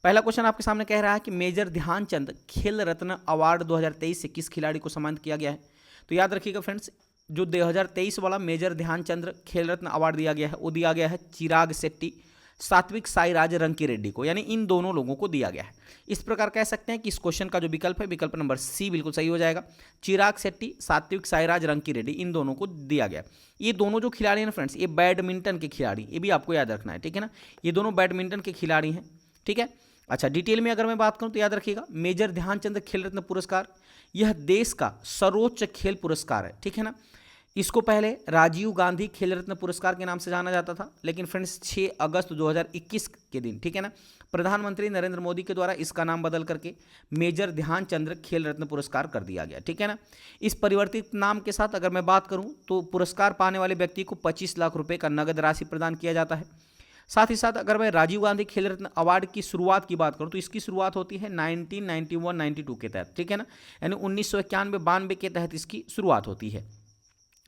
पहला क्वेश्चन आपके सामने कह रहा है कि मेजर ध्यानचंद खेल रत्न अवार्ड 2023 से किस खिलाड़ी को सम्मानित किया गया है। तो याद रखिएगा फ्रेंड्स, जो 2023 वाला मेजर ध्यानचंद खेल रत्न अवार्ड दिया गया है वो दिया गया है चिराग शेट्टी, सात्विक साईराज रंकी रेड्डी को, यानी इन दोनों लोगों को दिया गया है। इस प्रकार कह सकते हैं कि इस क्वेश्चन का जो विकल्प है विकल्प नंबर सी बिल्कुल सही हो जाएगा। चिराग शेट्टी, सात्विक साईराज रंकी रेड्डी, इन दोनों को दिया गया। ये दोनों जो खिलाड़ी हैं फ्रेंड्स, ये बैडमिंटन के खिलाड़ी, ये भी आपको याद रखना है, ठीक है ना। ये दोनों बैडमिंटन के खिलाड़ी हैं, ठीक है। अच्छा, डिटेल में अगर मैं बात करूं तो याद रखिएगा, मेजर ध्यानचंद खेल रत्न पुरस्कार यह देश का सर्वोच्च खेल पुरस्कार है, ठीक है ना। इसको पहले राजीव गांधी खेल रत्न पुरस्कार के नाम से जाना जाता था, लेकिन फ्रेंड्स 6 अगस्त 2021 के दिन, ठीक है ना, प्रधानमंत्री नरेंद्र मोदी के द्वारा इसका नाम बदल करके मेजर ध्यानचंद खेल रत्न पुरस्कार कर दिया गया, ठीक है ना। इस परिवर्तित नाम के साथ अगर मैं बात करूं तो पुरस्कार पाने वाले व्यक्ति को 25 लाख रुपए का नगद राशि प्रदान किया जाता है। साथ ही साथ अगर मैं राजीव गांधी खेल रत्न अवार्ड की शुरुआत की बात करूं तो इसकी शुरुआत होती है 1991-92 के तहत, ठीक है ना, यानी 1991-92 के तहत इसकी शुरुआत होती है।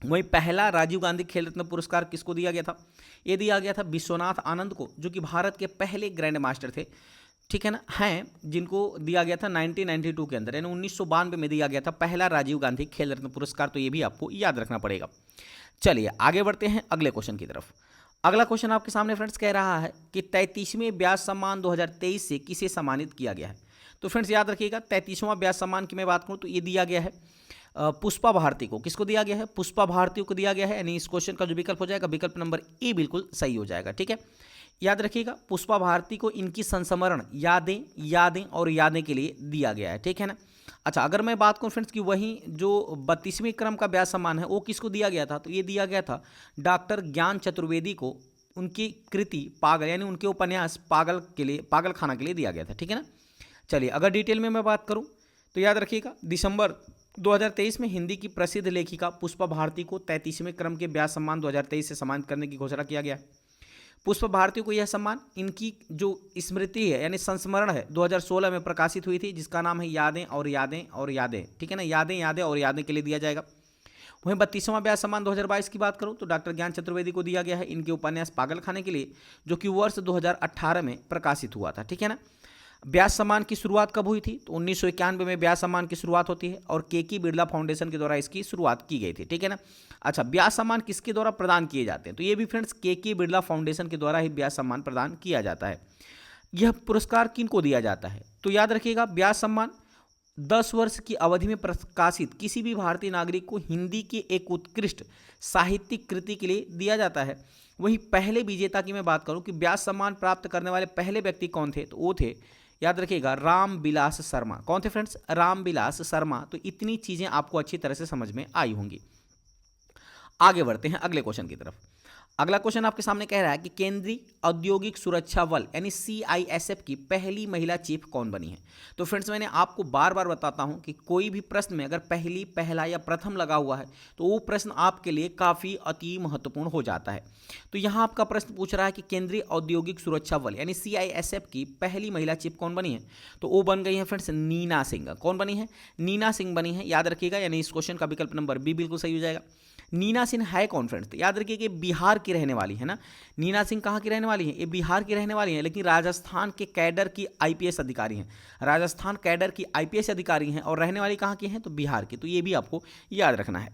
वहीं पहला राजीव गांधी खेल रत्न पुरस्कार किसको दिया गया था? ये दिया गया था विश्वनाथ आनंद को, जो कि भारत के पहले ग्रैंड मास्टर थे, ठीक है ना, हैं, जिनको दिया गया था 1992 के अंदर, यानी 1992 में दिया गया था पहला राजीव गांधी खेल रत्न पुरस्कार। तो ये भी आपको याद रखना पड़ेगा। चलिए आगे बढ़ते हैं अगले क्वेश्चन की तरफ। अगला क्वेश्चन आपके सामने फ्रेंड्स कह रहा है कि 33वें व्यास सम्मान 2023 से किसे सम्मानित किया गया है। तो फ्रेंड्स याद रखिएगा, 33वां व्यास सम्मान की मैं बात करूं तो ये दिया गया है पुष्पा भारती को। किसको दिया गया है? पुष्पा भारती को दिया गया है, यानी इस क्वेश्चन का जो विकल्प हो जाएगा विकल्प नंबर ए बिल्कुल सही हो जाएगा, ठीक है। याद रखिएगा, पुष्पा भारती को इनकी संस्मरण यादें और यादें के लिए दिया गया है, ठीक है ना। अच्छा, अगर मैं बात करूं फ्रेंड्स कि वहीं जो 32वें क्रम का व्यास सम्मान है वो किसको दिया गया था, तो ये दिया गया था डॉक्टर ज्ञान चतुर्वेदी को, उनकी कृति पागल, यानी उनके उपन्यास पागल खाना के लिए दिया गया था, ठीक है ना। चलिए अगर डिटेल में मैं बात करूं तो याद रखिएगा, दिसंबर 2023 में हिंदी की प्रसिद्ध लेखिका पुष्पा भारती को 33वें क्रम के व्यास सम्मान 2023 से सम्मानित करने की घोषणा किया गया। पुष्पा भारती को यह सम्मान इनकी जो स्मृति है यानी संस्मरण है 2016 में प्रकाशित हुई थी, जिसका नाम है यादें और यादें, ठीक है ना, यादें और यादें के लिए दिया जाएगा। वहीं 32वां व्यास सम्मान 2022 की बात करूं तो डॉक्टर ज्ञान चतुर्वेदी को दिया गया है इनके उपन्यास पागल खाने के लिए, जो कि वर्ष 2018 में प्रकाशित हुआ था, ठीक है ना। व्यास सम्मान की शुरुआत कब हुई थी? तो 1991 में व्यास सम्मान की शुरुआत होती है और के बिरला फाउंडेशन के द्वारा इसकी शुरुआत की गई थी, ठीक है ना। अच्छा, व्यास सम्मान किसके द्वारा प्रदान किए जाते हैं? तो ये भी फ्रेंड्स के बिरला फाउंडेशन के द्वारा ही व्यास सम्मान प्रदान किया जाता है। यह पुरस्कार किन को दिया जाता है? तो याद रखिएगा, व्यास सम्मान 10 वर्ष की अवधि में प्रकाशित किसी भी भारतीय नागरिक को हिंदी की एक उत्कृष्ट साहित्यिक कृति के लिए दिया जाता है। वहीं पहले विजेता की मैं बात करूं कि व्यास सम्मान प्राप्त करने वाले पहले व्यक्ति कौन थे, तो वो थे, याद रखिएगा, रामविलास शर्मा। कौन थे फ्रेंड्स? रामविलास शर्मा। तो इतनी चीजें आपको अच्छी तरह से समझ में आई होंगी। आगे बढ़ते हैं अगले क्वेश्चन की तरफ। अगला क्वेश्चन आपके सामने कह रहा है कि केंद्रीय औद्योगिक सुरक्षा बल यानी CISF की पहली महिला चीफ कौन बनी है। तो फ्रेंड्स मैंने आपको बार बार बताता हूं कि कोई भी प्रश्न में अगर पहली, पहला या प्रथम लगा हुआ है तो वो प्रश्न आपके लिए काफ़ी अति महत्वपूर्ण हो जाता है। तो यहाँ आपका प्रश्न पूछ रहा है कि केंद्रीय औद्योगिक सुरक्षा बल यानी CISF की पहली महिला चीफ कौन बनी है। तो वो बन गई है फ्रेंड्स नीना सिंह। कौन बनी है? नीना सिंह बनी है, याद रखिएगा, यानी इस क्वेश्चन का विकल्प नंबर बी बिल्कुल सही हो जाएगा। नीना सिंह है कौन फ्रेंड्स? तो याद रखिए कि बिहार की रहने वाली है ना। नीना सिंह कहाँ की रहने वाली है? ये बिहार की रहने वाली है, लेकिन राजस्थान के कैडर की IPS अधिकारी हैं। राजस्थान कैडर की IPS अधिकारी हैं और रहने वाली कहाँ की हैं? तो बिहार की। तो ये भी आपको याद रखना है।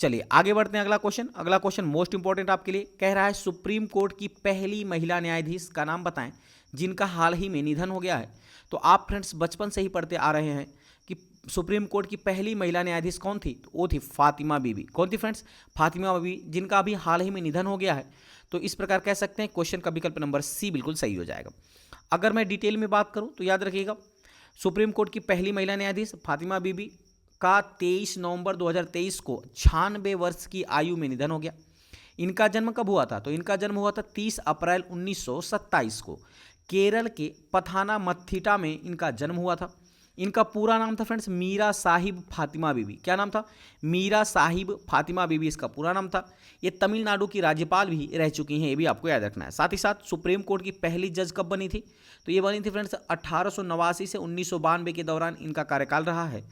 चलिए आगे बढ़ते हैं। अगला क्वेश्चन मोस्ट इंपॉर्टेंट आपके लिए कह रहा है, सुप्रीम कोर्ट की पहली महिला न्यायाधीश का नाम बताएं जिनका हाल ही में निधन हो गया है। तो आप फ्रेंड्स बचपन से ही पढ़ते आ रहे हैं कि सुप्रीम कोर्ट की पहली महिला न्यायाधीश कौन थी? तो वो थी फातिमा बीबी। कौन थी फ्रेंड्स? फातिमा बीबी, जिनका अभी हाल ही में निधन हो गया है। तो इस प्रकार कह सकते हैं क्वेश्चन का विकल्प नंबर सी बिल्कुल सही हो जाएगा। अगर मैं डिटेल में बात करूं तो याद रखिएगा, सुप्रीम कोर्ट की पहली महिला न्यायाधीश फातिमा बीबी का 23 नवंबर 2023 को 96 वर्ष की आयु में निधन हो गया। इनका जन्म कब हुआ था? तो इनका जन्म हुआ था 30 अप्रैल 1927 को। केरल के पथानामथिट्टा में इनका जन्म हुआ था। इनका पूरा नाम था फ्रेंड्स मीरा साहिब फातिमा बीबी। क्या नाम था? मीरा साहिब फातिमा बीबी इसका पूरा नाम था। ये तमिलनाडु की राज्यपाल भी रह चुकी हैं, ये भी आपको याद रखना है। साथ ही साथ सुप्रीम कोर्ट की पहली जज कब बनी थी? तो ये बनी थी फ्रेंड्स 1889 से 1992 के दौरान इनका कार्यकाल रहा है।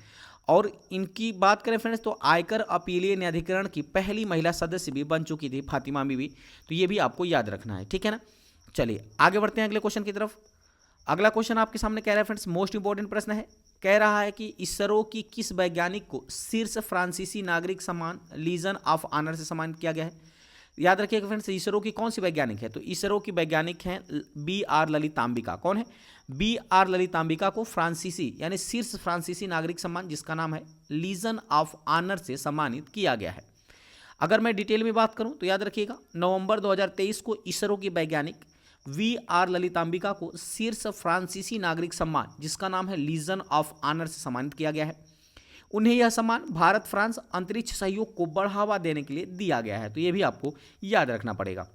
और इनकी बात करें फ्रेंड्स तो आयकर अपीलीय न्यायाधिकरण की पहली महिला सदस्य भी बन चुकी थी फातिमा बीबी। तो ये भी आपको याद रखना है, ठीक है ना। चलिए आगे बढ़ते हैं अगले क्वेश्चन की तरफ। अगला क्वेश्चन आपके सामने कह रहा है फ्रेंड्स, मोस्ट इंपॉर्टेंट प्रश्न है, कह रहा है कि इसरो की किस वैज्ञानिक को शीर्ष फ्रांसीसी नागरिक सम्मान लीजन ऑफ ऑनर से सम्मानित किया गया है। याद रखिएगा फ्रेंड्स, इसरो की कौन सी वैज्ञानिक है, तो इसरो की वैज्ञानिक हैं BR ललितांबिका। कौन है? BR ललितांबिका को फ्रांसीसी यानी शीर्ष फ्रांसीसी नागरिक सम्मान जिसका नाम है लीजन ऑफ ऑनर से सम्मानित किया गया है। अगर मैं डिटेल में बात करूं तो याद रखिएगा, नवंबर 2023 को इसरो की वैज्ञानिक VR ललितांबिका को शीर्ष फ्रांसीसी नागरिक सम्मान जिसका नाम है लीजन ऑफ ऑनर से सम्मानित किया गया है। उन्हें यह सम्मान भारत फ्रांस अंतरिक्ष सहयोग को बढ़ावा देने के लिए दिया गया है, तो यह भी आपको याद रखना पड़ेगा।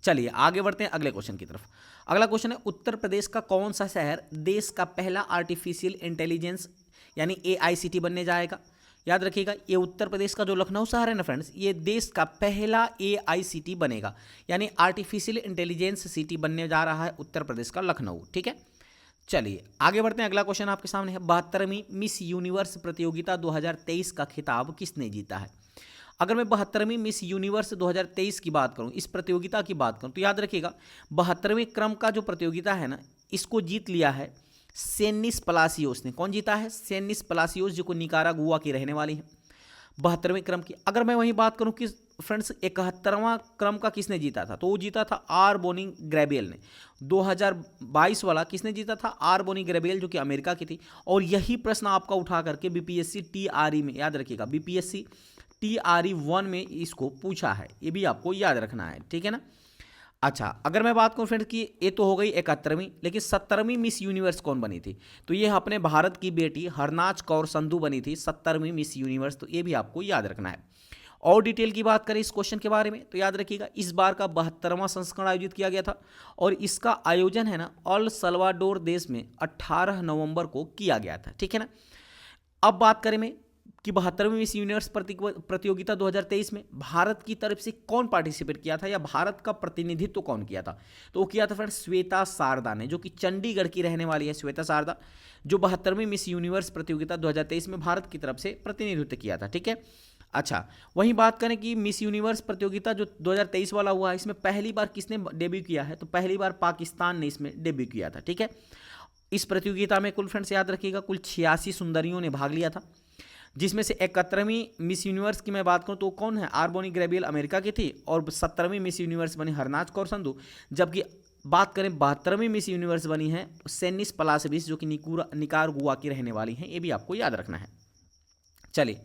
चलिए आगे बढ़ते हैं अगले क्वेश्चन की तरफ। अगला क्वेश्चन है, उत्तर प्रदेश का कौन सा शहर देश का पहला आर्टिफिशियल इंटेलिजेंस यानी AICT बनने जाएगा। याद रखिएगा, ये उत्तर प्रदेश का जो लखनऊ शहर है ना फ्रेंड्स, ये देश का पहला AICT बनेगा यानी आर्टिफिशियल इंटेलिजेंस सिटी बनने जा रहा है उत्तर प्रदेश का लखनऊ। ठीक है, चलिए आगे बढ़ते हैं। अगला क्वेश्चन आपके सामने है, 72वीं मिस यूनिवर्स प्रतियोगिता 2023 का खिताब किसने जीता है। अगर मैं 72वीं मिस यूनिवर्स 2023 की बात करूं, इस प्रतियोगिता की बात करूं, तो याद रखिएगा 72वें क्रम का जो प्रतियोगिता है ना, इसको जीत लिया है सेनिस पलासियोस ने। कौन जीता है? सेनिस पलासियोस, जो को निकारागुआ की रहने वाली है। 72वें क्रम की अगर मैं वहीं बात करूं कि फ्रेंड्स 71वां क्रम का किसने जीता था, तो वो जीता था आर बोनी ग्रेबियल ने। 2022 वाला किसने जीता था? आर बोनी ग्रेबियल, जो कि अमेरिका की थी। और यही प्रश्न आपका उठा करके BPSC TRE में, याद रखिएगा BPSC TRE 1 में इसको पूछा है, ये भी आपको याद रखना है। ठीक है ना। अच्छा, अगर मैं बात करूं फ्रेंड्स कि ये तो हो गई 71वीं, लेकिन 70वीं मिस यूनिवर्स कौन बनी थी, तो ये अपने भारत की बेटी हरनाज कौर संधू बनी थी 70वीं मिस यूनिवर्स, तो ये भी आपको याद रखना है। और डिटेल की बात करें इस क्वेश्चन के बारे में, तो याद रखिएगा इस बार का 72वां संस्करण आयोजित किया गया था और इसका आयोजन है ना अल सल्वाडोर देश में 18 नवंबर को किया गया था। ठीक है ना। अब बात करें मैं कि 72वीं मिस यूनिवर्स प्रतियोगिता 2023 में भारत की तरफ से कौन पार्टिसिपेट किया था या भारत का प्रतिनिधित्व कौन किया था, तो वो किया था फ्रेंड्स श्वेता शारदा ने, जो कि चंडीगढ़ की रहने वाली है श्वेता शारदा, जो 72वीं मिस यूनिवर्स प्रतियोगिता 2023 में भारत की तरफ से प्रतिनिधित्व किया था। ठीक है। अच्छा, वहीं बात करें कि मिस यूनिवर्स प्रतियोगिता जो 2023 वाला हुआ है, इसमें पहली बार किसने डेब्यू किया है, तो पहली बार पाकिस्तान ने इसमें डेब्यू किया था। ठीक है। इस प्रतियोगिता में कुल फ्रेंड्स याद रखिएगा कुल 86 सुंदरियों ने भाग लिया था, जिसमें से 71वीं मिस यूनिवर्स की मैं बात करूं तो कौन है, आर बोनी ग्रेबियल अमेरिका की थी, और 70वीं मिस यूनिवर्स बनी हरनाज कौर संधू, जबकि बात करें 72वीं मिस यूनिवर्स बनी है सेनिस पलासियोस, जो कि निकारागुआ की रहने वाली हैं, ये भी आपको याद रखना है। चलिए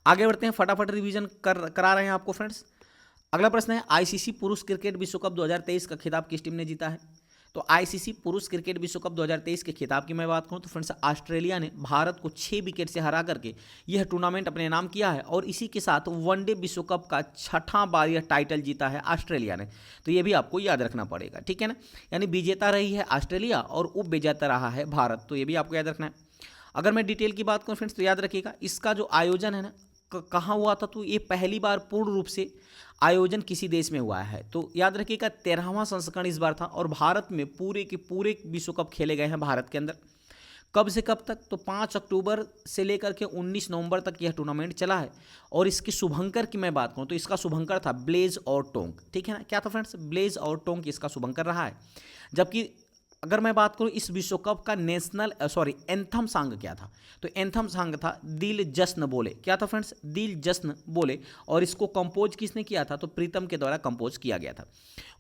आगे बढ़ते हैं, फटाफट रिवीजन करा रहे हैं आपको फ्रेंड्स। अगला प्रश्न है, ICC पुरुष क्रिकेट विश्व कप 2023 का खिताब किस टीम ने जीता है। तो ICC पुरुष क्रिकेट विश्व कप 2023 के खिताब की मैं बात करूं तो फ्रेंड्स ऑस्ट्रेलिया ने भारत को 6 विकेट से हरा करके यह टूर्नामेंट अपने नाम किया है और इसी के साथ वनडे विश्व कप का 6ठा बार यह टाइटल जीता है ऑस्ट्रेलिया ने, तो यह भी आपको याद रखना पड़ेगा। ठीक है ना। यानी विजेता रही है ऑस्ट्रेलिया और उप विजेता रहा है भारत, तो यह भी आपको याद रखना है। अगर मैं डिटेल की बात करूँ फ्रेंड्स तो याद रखिएगा इसका जो आयोजन है ना कहाँ हुआ था, तो ये पहली बार पूर्ण रूप से आयोजन किसी देश में हुआ है, तो याद रखिएगा 13वां संस्करण इस बार था और भारत में पूरे के पूरे विश्व कप खेले गए हैं भारत के अंदर। कब से कब तक, तो 5 अक्टूबर से लेकर के 19 नवंबर तक यह टूर्नामेंट चला है। और इसके शुभंकर की मैं बात करूं तो इसका शुभंकर था ब्लेज और टोंग। ठीक है ना, क्या था फ्रेंड्स, ब्लेज और टोंग इसका शुभंकर रहा है। जबकि अगर मैं बात करूं इस विश्व कप का एंथम सॉन्ग क्या था, तो एंथम सॉन्ग था दिल जश्न बोले। क्या था फ्रेंड्स, दिल जश्न बोले, और इसको कंपोज किसने किया था, तो प्रीतम के द्वारा कंपोज किया गया था।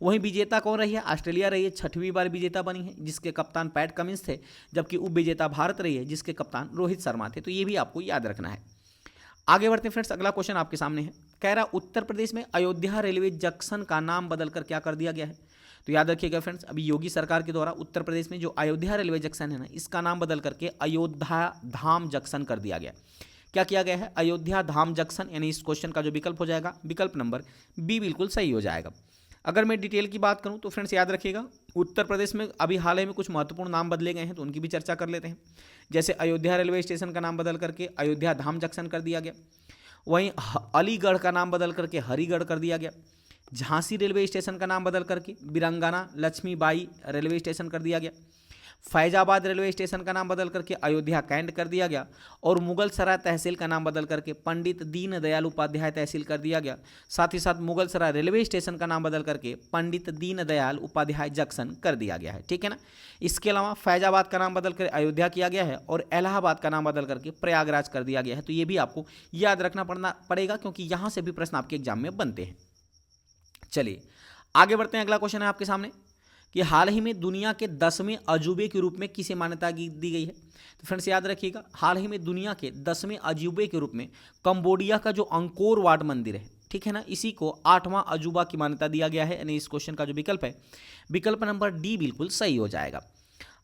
वहीं विजेता कौन रही है, ऑस्ट्रेलिया रही है, 6वीं बार विजेता बनी है जिसके कप्तान पैट कमिंस थे, जबकि उप विजेता भारत रही है जिसके कप्तान रोहित शर्मा थे, तो ये भी आपको याद रखना है। आगे बढ़ते हैं फ्रेंड्स, अगला क्वेश्चन आपके सामने है, कह रहा उत्तर प्रदेश में अयोध्या रेलवे जंक्शन का नाम बदलकर क्या कर दिया गया है। तो याद रखिएगा फ्रेंड्स, अभी योगी सरकार के द्वारा उत्तर प्रदेश में जो अयोध्या रेलवे जंक्शन है ना, इसका नाम बदल करके अयोध्या धाम जंक्शन कर दिया गया। क्या किया गया है, अयोध्या धाम जंक्शन, यानी इस क्वेश्चन का जो विकल्प हो जाएगा विकल्प नंबर बी बिल्कुल सही हो जाएगा। अगर मैं डिटेल की बात करूं तो फ्रेंड्स याद रखिएगा उत्तर प्रदेश में अभी हाल ही में कुछ महत्वपूर्ण नाम बदले गए हैं, तो उनकी भी चर्चा कर लेते हैं। जैसे अयोध्या रेलवे स्टेशन का नाम बदल करके अयोध्या धाम जंक्शन कर दिया गया, वहीं अलीगढ़ का नाम बदल करके हरिगढ़ कर दिया गया, झांसी रेलवे स्टेशन का नाम बदल करके वीरांगना लक्ष्मीबाई रेलवे स्टेशन कर दिया गया। फैजाबाद रेलवे स्टेशन का नाम बदल करके अयोध्या कैंट कर दिया गया। और मुगल सराय तहसील का नाम बदल करके पंडित दीनदयाल उपाध्याय तहसील कर दिया गया। साथ ही साथ मुगल सराय रेलवे स्टेशन का नाम बदल करके पंडित दीनदयाल उपाध्याय जंक्शन कर दिया गया है, ठीक है ना। इसके अलावा फैजाबाद का नाम बदल कर अयोध्या किया गया है और इलाहाबाद का नाम बदल करके प्रयागराज कर दिया गया है। तो ये भी आपको याद रखना पड़ेगा क्योंकि यहाँ से भी प्रश्न आपके एग्जाम में बनते हैं। चलिए आगे बढ़ते हैं। अगला क्वेश्चन है आपके सामने कि हाल ही में दुनिया के 10वें अजूबे के रूप में किसे मान्यता दी गई है। तो फ्रेंड्स याद रखिएगा, हाल ही में दुनिया के 10वें अजूबे के रूप में कंबोडिया का जो अंकोर वाट मंदिर है, ठीक है ना, इसी को 8वां अजूबा की मान्यता दिया गया है। यानी इस क्वेश्चन का जो विकल्प है, विकल्प नंबर डी बिल्कुल सही हो जाएगा।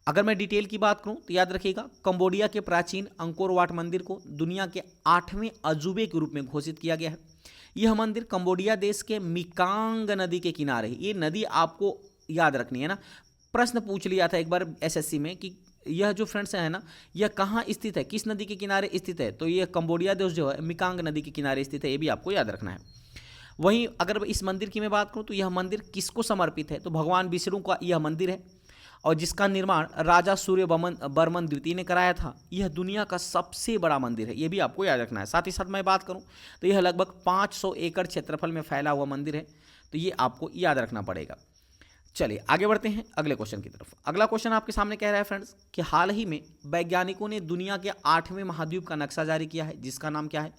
अगर मैं डिटेल की बात करूं तो याद रखिएगा, कंबोडिया के प्राचीन अंकोर वाट मंदिर को दुनिया के 8वें अजूबे के रूप में घोषित किया गया है। यह मंदिर कंबोडिया देश के मिकांग नदी के किनारे है। ये नदी आपको याद रखनी है ना, प्रश्न पूछ लिया था एक बार एसएससी में कि यह जो फ्रेंड्स है ना, यह कहाँ स्थित है, किस नदी के किनारे स्थित है। तो यह कंबोडिया देश जो है मिकांग नदी के किनारे स्थित है, ये भी आपको याद रखना है। वहीं अगर इस मंदिर की मैं बात करूँ तो यह मंदिर किसको समर्पित है, तो भगवान विष्णु का यह मंदिर है और जिसका निर्माण राजा सूर्यवर्मन द्वितीय ने कराया था। यह दुनिया का सबसे बड़ा मंदिर है, यह भी आपको याद रखना है। साथ ही साथ मैं बात करूँ तो यह लगभग 500 एकड़ क्षेत्रफल में फैला हुआ मंदिर है, तो ये आपको याद रखना पड़ेगा। चलिए आगे बढ़ते हैं अगले क्वेश्चन की तरफ। अगला क्वेश्चन आपके सामने कह रहा है फ्रेंड्स कि हाल ही में वैज्ञानिकों ने दुनिया के 8वें महाद्वीप का नक्शा जारी किया है, जिसका नाम क्या है।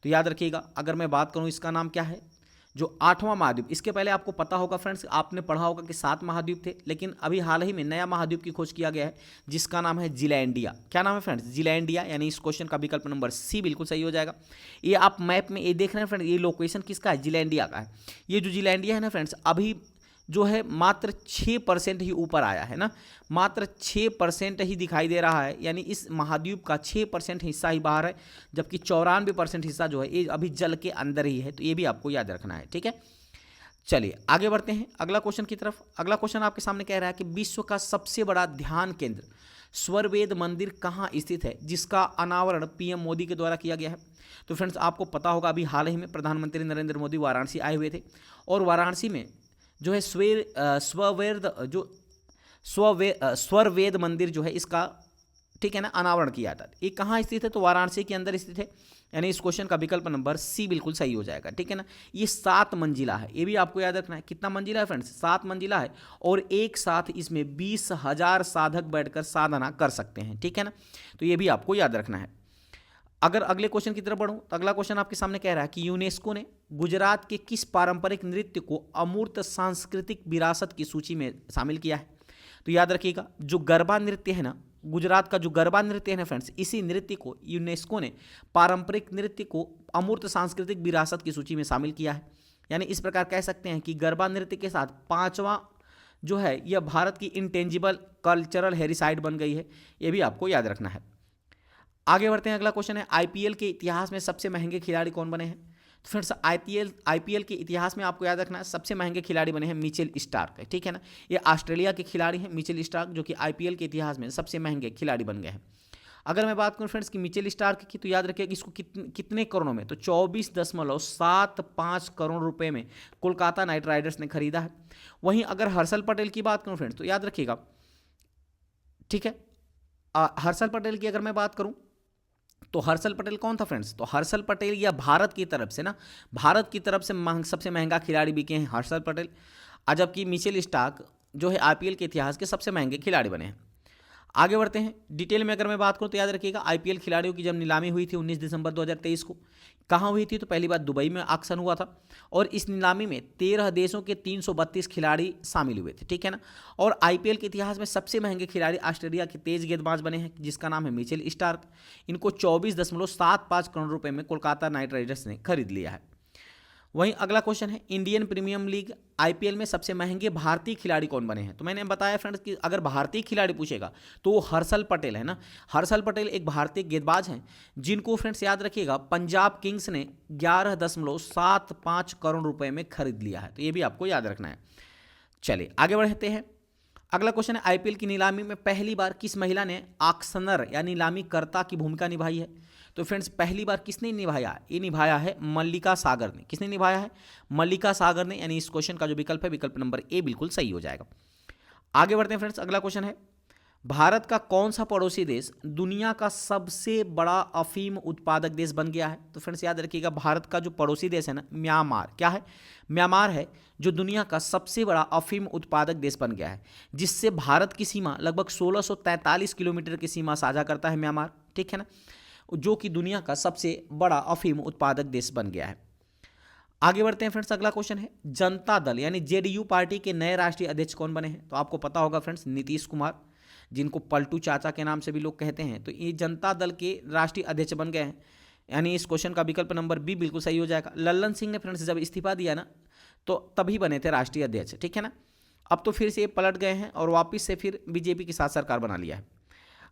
तो याद रखिएगा, अगर मैं बात करूं इसका नाम क्या है, जो 8वां महाद्वीप, इसके पहले आपको पता होगा फ्रेंड्स, आपने पढ़ा होगा कि 7 महाद्वीप थे, लेकिन अभी हाल ही में नया महाद्वीप की खोज किया गया है जिसका नाम है जिलैंडिया। क्या नाम है फ्रेंड्स, जिलैंडिया। यानी इस क्वेश्चन का विकल्प नंबर सी बिल्कुल सही हो जाएगा। ये आप मैप में ये देख रहे हैं फ्रेंड्स, ये लोकेशन किसका है, जिलैंडिया का है। ये जो जिलैंडिया है ना फ्रेंड्स, अभी जो है मात्र 6% ही ऊपर आया है ना, मात्र 6% ही दिखाई दे रहा है। यानी इस महाद्वीप का 6% हिस्सा ही बाहर है, जबकि 94% हिस्सा जो है ये अभी जल के अंदर ही है। तो ये भी आपको याद रखना है, ठीक है। चलिए आगे बढ़ते हैं अगला क्वेश्चन की तरफ। अगला क्वेश्चन आपके सामने कह रहा है कि विश्व का सबसे बड़ा ध्यान केंद्र स्वरवेद मंदिर कहाँ स्थित है, जिसका अनावरण पीएम मोदी के द्वारा किया गया है। तो फ्रेंड्स आपको पता होगा, अभी हाल ही में प्रधानमंत्री नरेंद्र मोदी वाराणसी आए हुए थे और वाराणसी में जो है स्वरवेद मंदिर जो है इसका, ठीक है ना, अनावरण किया था। ये कहाँ स्थित है, तो वाराणसी के अंदर स्थित है। यानी इस क्वेश्चन का विकल्प नंबर सी बिल्कुल सही हो जाएगा, ठीक है ना। ये 7 मंजिला है, ये भी आपको याद रखना है। कितना मंजिला है फ्रेंड्स, 7 मंजिला है और एक साथ इसमें 20,000 साधक बैठकर साधना कर सकते हैं, ठीक है ना। तो ये भी आपको याद रखना है। अगर अगले क्वेश्चन की तरफ बढ़ूं तो अगला क्वेश्चन आपके सामने कह रहा है कि यूनेस्को ने गुजरात के किस पारंपरिक नृत्य को अमूर्त सांस्कृतिक विरासत की सूची में शामिल किया है। तो याद रखिएगा, जो गरबा नृत्य है ना, गुजरात का जो गरबा नृत्य है ना फ्रेंड्स, इसी नृत्य को यूनेस्को ने पारंपरिक नृत्य को अमूर्त सांस्कृतिक विरासत की सूची में शामिल किया है। यानी इस प्रकार कह सकते हैं कि गरबा नृत्य के साथ 5वां जो है यह भारत की इंटेंजिबल कल्चरल हेरिसाइड बन गई है, यह भी आपको याद रखना है। आगे बढ़ते हैं, अगला क्वेश्चन है आईपीएल के इतिहास में सबसे महंगे खिलाड़ी कौन बने हैं। तो फ्रेंड्स आईपीएल के इतिहास में आपको याद रखना है सबसे महंगे खिलाड़ी बने हैं मिचेल स्टार्क, ठीक है ना। ये ऑस्ट्रेलिया के खिलाड़ी हैं मिचेल स्टार्क, जो कि आईपीएल के इतिहास में सबसे महंगे खिलाड़ी बन गए हैं। अगर मैं बात करूं फ्रेंड्स कि मिचेल स्टार्क की, तो याद रखिए कि इसको कितने करोड़ों में, तो 24.75 करोड़ रुपए में कोलकाता नाइट राइडर्स ने खरीदा है। वहीं अगर हर्षल पटेल की बात करूं फ्रेंड्स, तो याद रखिएगा, ठीक है, हर्षल पटेल की अगर मैं बात करूं तो हर्षल पटेल कौन था फ्रेंड्स, तो हर्षल पटेल या भारत की तरफ से ना, भारत की तरफ से सबसे महंगा खिलाड़ी बिके हैं हर्षल पटेल, जबकि मिचेल स्टार्क जो है आईपीएल के इतिहास के सबसे महंगे खिलाड़ी बने हैं। आगे बढ़ते हैं, डिटेल में अगर मैं बात करूं तो याद रखिएगा आईपीएल खिलाड़ियों की जब नीलामी हुई थी 19 दिसंबर 2023 को, कहाँ हुई थी, तो पहली बार दुबई में ऑक्शन हुआ था और इस नीलामी में 13 देशों के 332 खिलाड़ी शामिल हुए थे, ठीक है ना। और आईपीएल के इतिहास में सबसे महंगे खिलाड़ी ऑस्ट्रेलिया के तेज गेंदबाज बने हैं, जिसका नाम है मिचेल स्टार्क। इनको 24.75 करोड़ रुपए में कोलकाता नाइट राइडर्स ने खरीद लिया है। वहीं अगला क्वेश्चन है इंडियन प्रीमियम लीग आईपीएल में सबसे महंगे भारतीय खिलाड़ी कौन बने हैं। तो मैंने बताया फ्रेंड्स कि अगर भारतीय खिलाड़ी पूछेगा तो वो हर्षल पटेल है ना। हर्षल पटेल एक भारतीय गेंदबाज हैं जिनको फ्रेंड्स याद रखिएगा पंजाब किंग्स ने 11.75 करोड़ रुपए में खरीद लिया है, तो ये भी आपको याद रखना है। चलिए आगे बढ़ते हैं, अगला क्वेश्चन है आईपीएल की नीलामी में पहली बार किस महिला ने ऑक्शनर या नीलामी कर्ता की भूमिका निभाई है। तो फ्रेंड्स पहली बार किसने निभाया, ये निभाया है मल्लिका सागर ने। किसने निभाया है, मल्लिका सागर ने, यानी इस क्वेश्चन का जो विकल्प है विकल्प नंबर ए बिल्कुल सही हो जाएगा। आगे बढ़ते हैं फ्रेंड्स, अगला क्वेश्चन है भारत का कौन सा पड़ोसी देश दुनिया का सबसे बड़ा अफीम उत्पादक देश बन गया है। तो फ्रेंड्स याद रखिएगा भारत का जो पड़ोसी देश है ना, म्यांमार, क्या है, म्यांमार है जो दुनिया का सबसे बड़ा अफीम उत्पादक देश बन गया है, जिससे भारत की सीमा लगभग 1643 किलोमीटर की सीमा साझा करता है म्यांमार, ठीक है ना, जो कि दुनिया का सबसे बड़ा अफीम उत्पादक देश बन गया है। आगे बढ़ते हैं फ्रेंड्स, अगला क्वेश्चन है जनता दल यानी जेडीयू पार्टी के नए राष्ट्रीय अध्यक्ष कौन बने हैं। तो आपको पता होगा फ्रेंड्स नीतीश कुमार, जिनको पलटू चाचा के नाम से भी लोग कहते हैं, तो ये जनता दल के राष्ट्रीय अध्यक्ष बन गए हैं, यानी इस क्वेश्चन का विकल्प नंबर बी बिल्कुल सही हो जाएगा। लल्लन सिंह ने फ्रेंड्स जब इस्तीफा दिया ना तो तभी बने थे राष्ट्रीय अध्यक्ष, ठीक है ना। अब तो फिर से ये पलट गए हैं और वापस से फिर बीजेपी के साथ सरकार बना लिया है।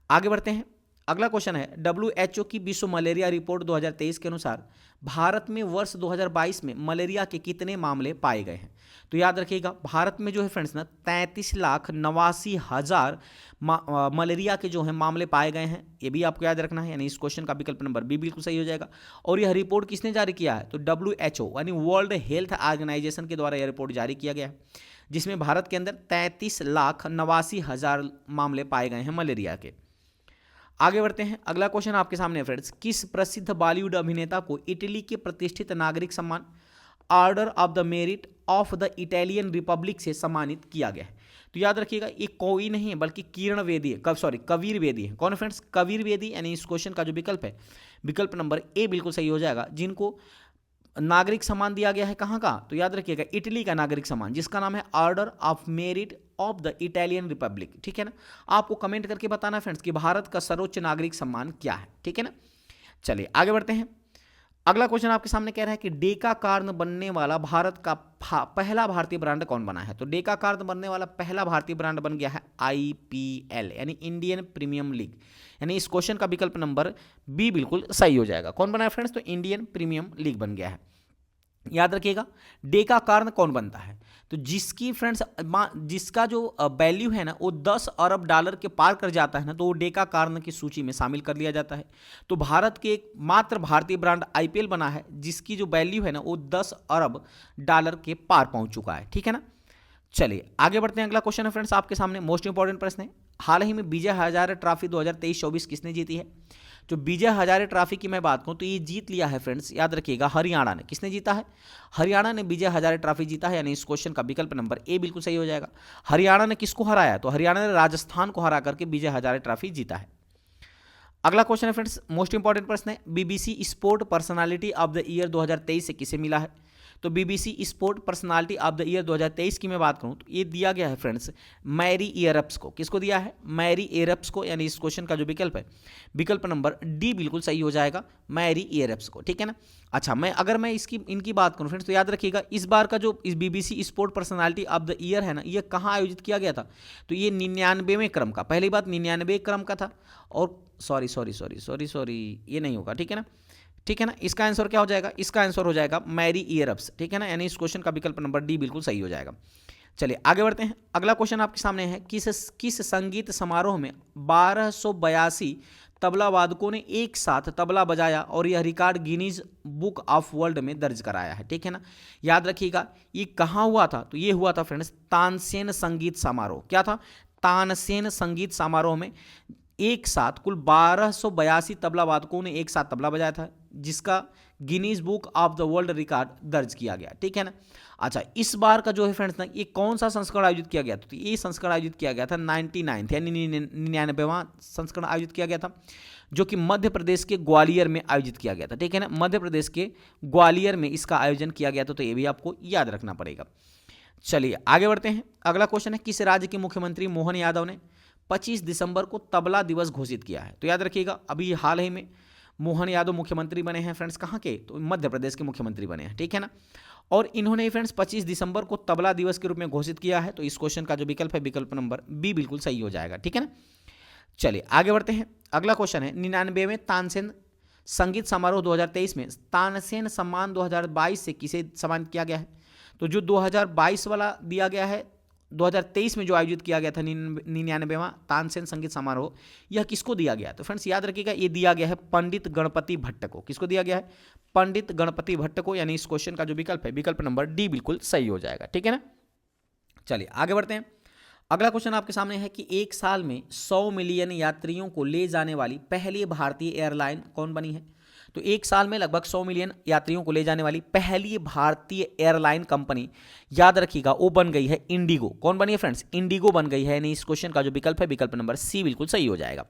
आगे बढ़ते हैं, अगला क्वेश्चन है WHO की विश्व मलेरिया रिपोर्ट 2023 के अनुसार भारत में वर्ष 2022 में मलेरिया के कितने मामले पाए गए हैं। तो याद रखिएगा भारत में जो है फ्रेंड्स ना 33,89,000 मलेरिया के जो है मामले पाए गए हैं, ये भी आपको याद रखना है, यानी इस क्वेश्चन का विकल्प नंबर बी बिल्कुल सही हो जाएगा। और यह रिपोर्ट किसने जारी किया है, तो WHO यानी वर्ल्ड हेल्थ ऑर्गेनाइजेशन के द्वारा यह रिपोर्ट जारी किया गया है, जिसमें भारत के अंदर 33,89,000 मामले पाए गए हैं मलेरिया के। आगे बढ़ते हैं, अगला क्वेश्चन आपके सामने है फ्रेंड्स, किस प्रसिद्ध बॉलीवुड अभिनेता को इटली के प्रतिष्ठित नागरिक सम्मान order of the merit of the Italian Republic से सम्मानित किया गया है। तो याद रखिएगा ये कोई नहीं है बल्कि किरण बेदी है, कबीर बेदी है। कौन फ्रेंड्स, कबीर बेदी, यानी इस क्वेश्चन का जो विकल्प है विकल्प नंबर ए बिल्कुल सही हो जाएगा, जिनको नागरिक सम्मान दिया गया है कहाँ का, तो याद रखिएगा इटली का नागरिक सम्मान, जिसका नाम है order of merit of the Italian Republic, ठीक है ना। आपको कमेंट करके बताना फ्रेंड्स कि भारत का सर्वोच्च नागरिक सम्मान क्या है, ठीक है ना। चलिए आगे बढ़ते हैं, अगला क्वेश्चन आपके सामने कह रहा है कि डेका कार्न बनने वाला भारत का पहला भारतीय ब्रांड कौन बना है। तो डेका कार्न बनने वाला पहला भारतीय ब्रांड बन गया है IPL यानी इंडियन प्रीमियम लीग, यानी इस क्वेश्चन का विकल्प नंबर बी बिल्कुल सही हो जाएगा। कौन बना है फ्रेंड्स, तो इंडियन प्रीमियम लीग बन गया है। याद रखिएगा डेका कार्न कौन बनता है, तो जिसकी फ्रेंड्स जिसका जो वैल्यू है ना वो 10 अरब डॉलर के पार कर जाता है ना, तो वो डेका कार्न की सूची में शामिल कर लिया जाता है। तो भारत के एक मात्र भारतीय ब्रांड IPL बना है जिसकी जो वैल्यू है ना वो 10 अरब डॉलर के पार पहुंच चुका है, ठीक है ना। चलिए आगे बढ़ते हैं, अगला क्वेश्चन है फ्रेंड्स आपके सामने मोस्ट इंपॉर्टेंट प्रश्न है, हाल ही में विजय हजारे ट्रॉफी 2023-24 किसने जीती है। जो विजय हजारे ट्रॉफी की मैं बात करूं तो ये जीत लिया है फ्रेंड्स, याद रखिएगा हरियाणा ने। किसने जीता है, हरियाणा ने विजय हजारे ट्रॉफी जीता है, यानी इस क्वेश्चन का विकल्प नंबर ए बिल्कुल सही हो जाएगा। हरियाणा ने किसको हराया, तो हरियाणा ने राजस्थान को हरा करके विजय हजारे ट्रॉफी जीता है। अगला क्वेश्चन है फ्रेंड्स मोस्ट इंपॉर्टेंट प्रश्न है, BBC sport personality of the year 2023 से किसे मिला है। तो BBC sport personality of the year 2023 की मैं बात करूं तो ये दिया गया है फ्रेंड्स मैरी एयरप्स को। किसको दिया है, मैरी एयरप्स को, यानी इस क्वेश्चन का जो विकल्प है विकल्प नंबर डी बिल्कुल सही हो जाएगा, मैरी एयरप्स को, ठीक है ना। अच्छा अगर मैं इनकी बात करूं फ्रेंड्स तो याद रखिएगा इस बार का जो इस BBC sport personality of the year है ना, ये कहाँ आयोजित किया गया था, तो ये 99वें क्रम का, पहली बात 99वें क्रम का था, और सॉरी ये नहीं होगा, ठीक है ना, ठीक है ना। इसका आंसर क्या हो जाएगा, इसका आंसर हो जाएगा मैरी एयरप्स, ठीक है ना, यानी इस क्वेश्चन का विकल्प नंबर डी बिल्कुल सही हो जाएगा। चलिए आगे बढ़ते हैं, अगला क्वेश्चन आपके सामने है, किस संगीत समारोह में 1282 तबला वादकों ने एक साथ तबला बजाया और यह record Guinness book of world में दर्ज कराया है, ठीक है ना। याद रखिएगा ये कहाँ हुआ था, तो ये हुआ था फ्रेंड्स तानसेन संगीत समारोह। क्या था, तानसेन संगीत समारोह में एक साथ कुल 1282 तबला वादकों ने एक साथ तबला बजाया था, जिसका Guinness book of the world record दर्ज किया गया, ठीक है ना। अच्छा इस बार का जो है फ्रेंड्स ना ये कौन सा संस्करण आयोजित किया गया था, तो ये संस्करण आयोजित किया गया था 99 यानी 99वां संस्करण आयोजित किया गया था, जो कि मध्य प्रदेश के ग्वालियर में आयोजित किया गया था, ठीक है ना। मध्य प्रदेश के ग्वालियर में इसका आयोजन किया गया था, तो ये भी आपको याद रखना पड़ेगा। चलिए आगे बढ़ते हैं, अगला क्वेश्चन है, किस राज्य के मुख्यमंत्री मोहन यादव ने 25 दिसंबर को तबला दिवस घोषित किया है। तो याद रखिएगा अभी हाल ही में मोहन यादव मुख्यमंत्री बने हैं फ्रेंड्स, कहाँ के, तो मध्य प्रदेश के मुख्यमंत्री बने हैं, ठीक है ना। और इन्होंने फ्रेंड्स 25 दिसंबर को तबला दिवस के रूप में घोषित किया है, तो इस क्वेश्चन का जो विकल्प है विकल्प नंबर बी बिल्कुल सही हो जाएगा, ठीक है ना। चलिए आगे बढ़ते हैं, अगला क्वेश्चन है 99वें तानसेन संगीत समारोह 2023 में तानसेन सम्मान 2022 से किसे सम्मानित किया गया है। तो जो 2022 वाला दिया गया है 2023 में जो आयोजित किया गया था 99वां तानसेन संगीत समारोह, यह किसको दिया गया? तो फ्रेंड्स याद रखिएगा, ये दिया गया है पंडित गणपति भट्ट को। किसको दिया गया है? पंडित गणपति भट्ट को। यानी इस क्वेश्चन का जो विकल्प है, विकल्प नंबर डी बिल्कुल सही हो जाएगा। ठीक है ना। चलिए आगे बढ़ते हैं। अगला क्वेश्चन आपके सामने है कि एक साल में 100 मिलियन यात्रियों को ले जाने वाली पहली भारतीय एयरलाइन कौन बनी है? तो एक साल में लगभग 100 मिलियन यात्रियों को ले जाने वाली पहली भारतीय एयरलाइन कंपनी, याद रखिएगा, वो बन गई है इंडिगो। कौन बनी है फ्रेंड्स? इंडिगो बन गई है। यानी इस क्वेश्चन का जो विकल्प है, विकल्प नंबर सी बिल्कुल सही हो जाएगा।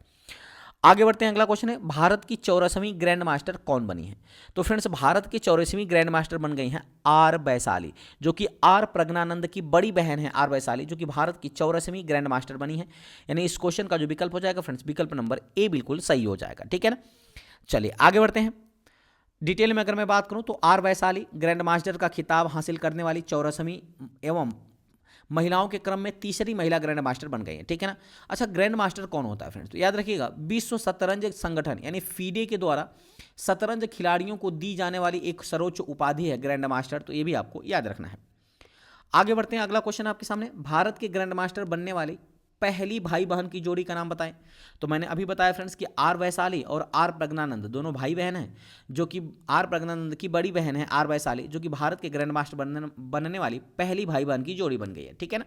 आगे बढ़ते हैं। अगला क्वेश्चन है, भारत की 84वीं ग्रैंड मास्टर कौन बनी है? तो फ्रेंड्स भारत की 84वीं ग्रैंड मास्टर बन गई हैं आर वैशाली, जो कि आर प्रज्ञानंद की बड़ी बहन है। आर वैशाली जो कि भारत की 84वीं ग्रैंड मास्टर बनी है। यानी इस क्वेश्चन का जो विकल्प हो जाएगा फ्रेंड्स, विकल्प नंबर ए बिल्कुल सही हो जाएगा। ठीक है ना। चलिए आगे बढ़ते हैं। डिटेल में अगर मैं बात करूं तो आर वैशाली ग्रैंड मास्टर का खिताब हासिल करने वाली 84वीं एवं महिलाओं के क्रम में तीसरी महिला ग्रैंड मास्टर बन गई है। ठीक है ना। अच्छा, ग्रैंड मास्टर कौन होता है फ्रेंड्स? तो याद रखिएगा, विश्व शतरंज संगठन यानी फीडे के द्वारा शतरंज खिलाड़ियों को दी जाने वाली एक सर्वोच्च उपाधि है ग्रैंड मास्टर। तो ये भी आपको याद रखना है। आगे बढ़ते हैं। अगला क्वेश्चन आपके सामने, भारत के ग्रैंड मास्टर बनने वाली पहली भाई बहन की जोड़ी का नाम बताएं। तो मैंने अभी बताया फ्रेंड्स कि आर वैशाली और आर प्रज्ञानंद दोनों भाई बहन हैं, जो कि आर प्रज्ञानंद की बड़ी बहन है आर वैशाली, जो कि भारत के ग्रैंड मास्टर बनने वाली पहली भाई बहन की जोड़ी बन गई है। ठीक है ना।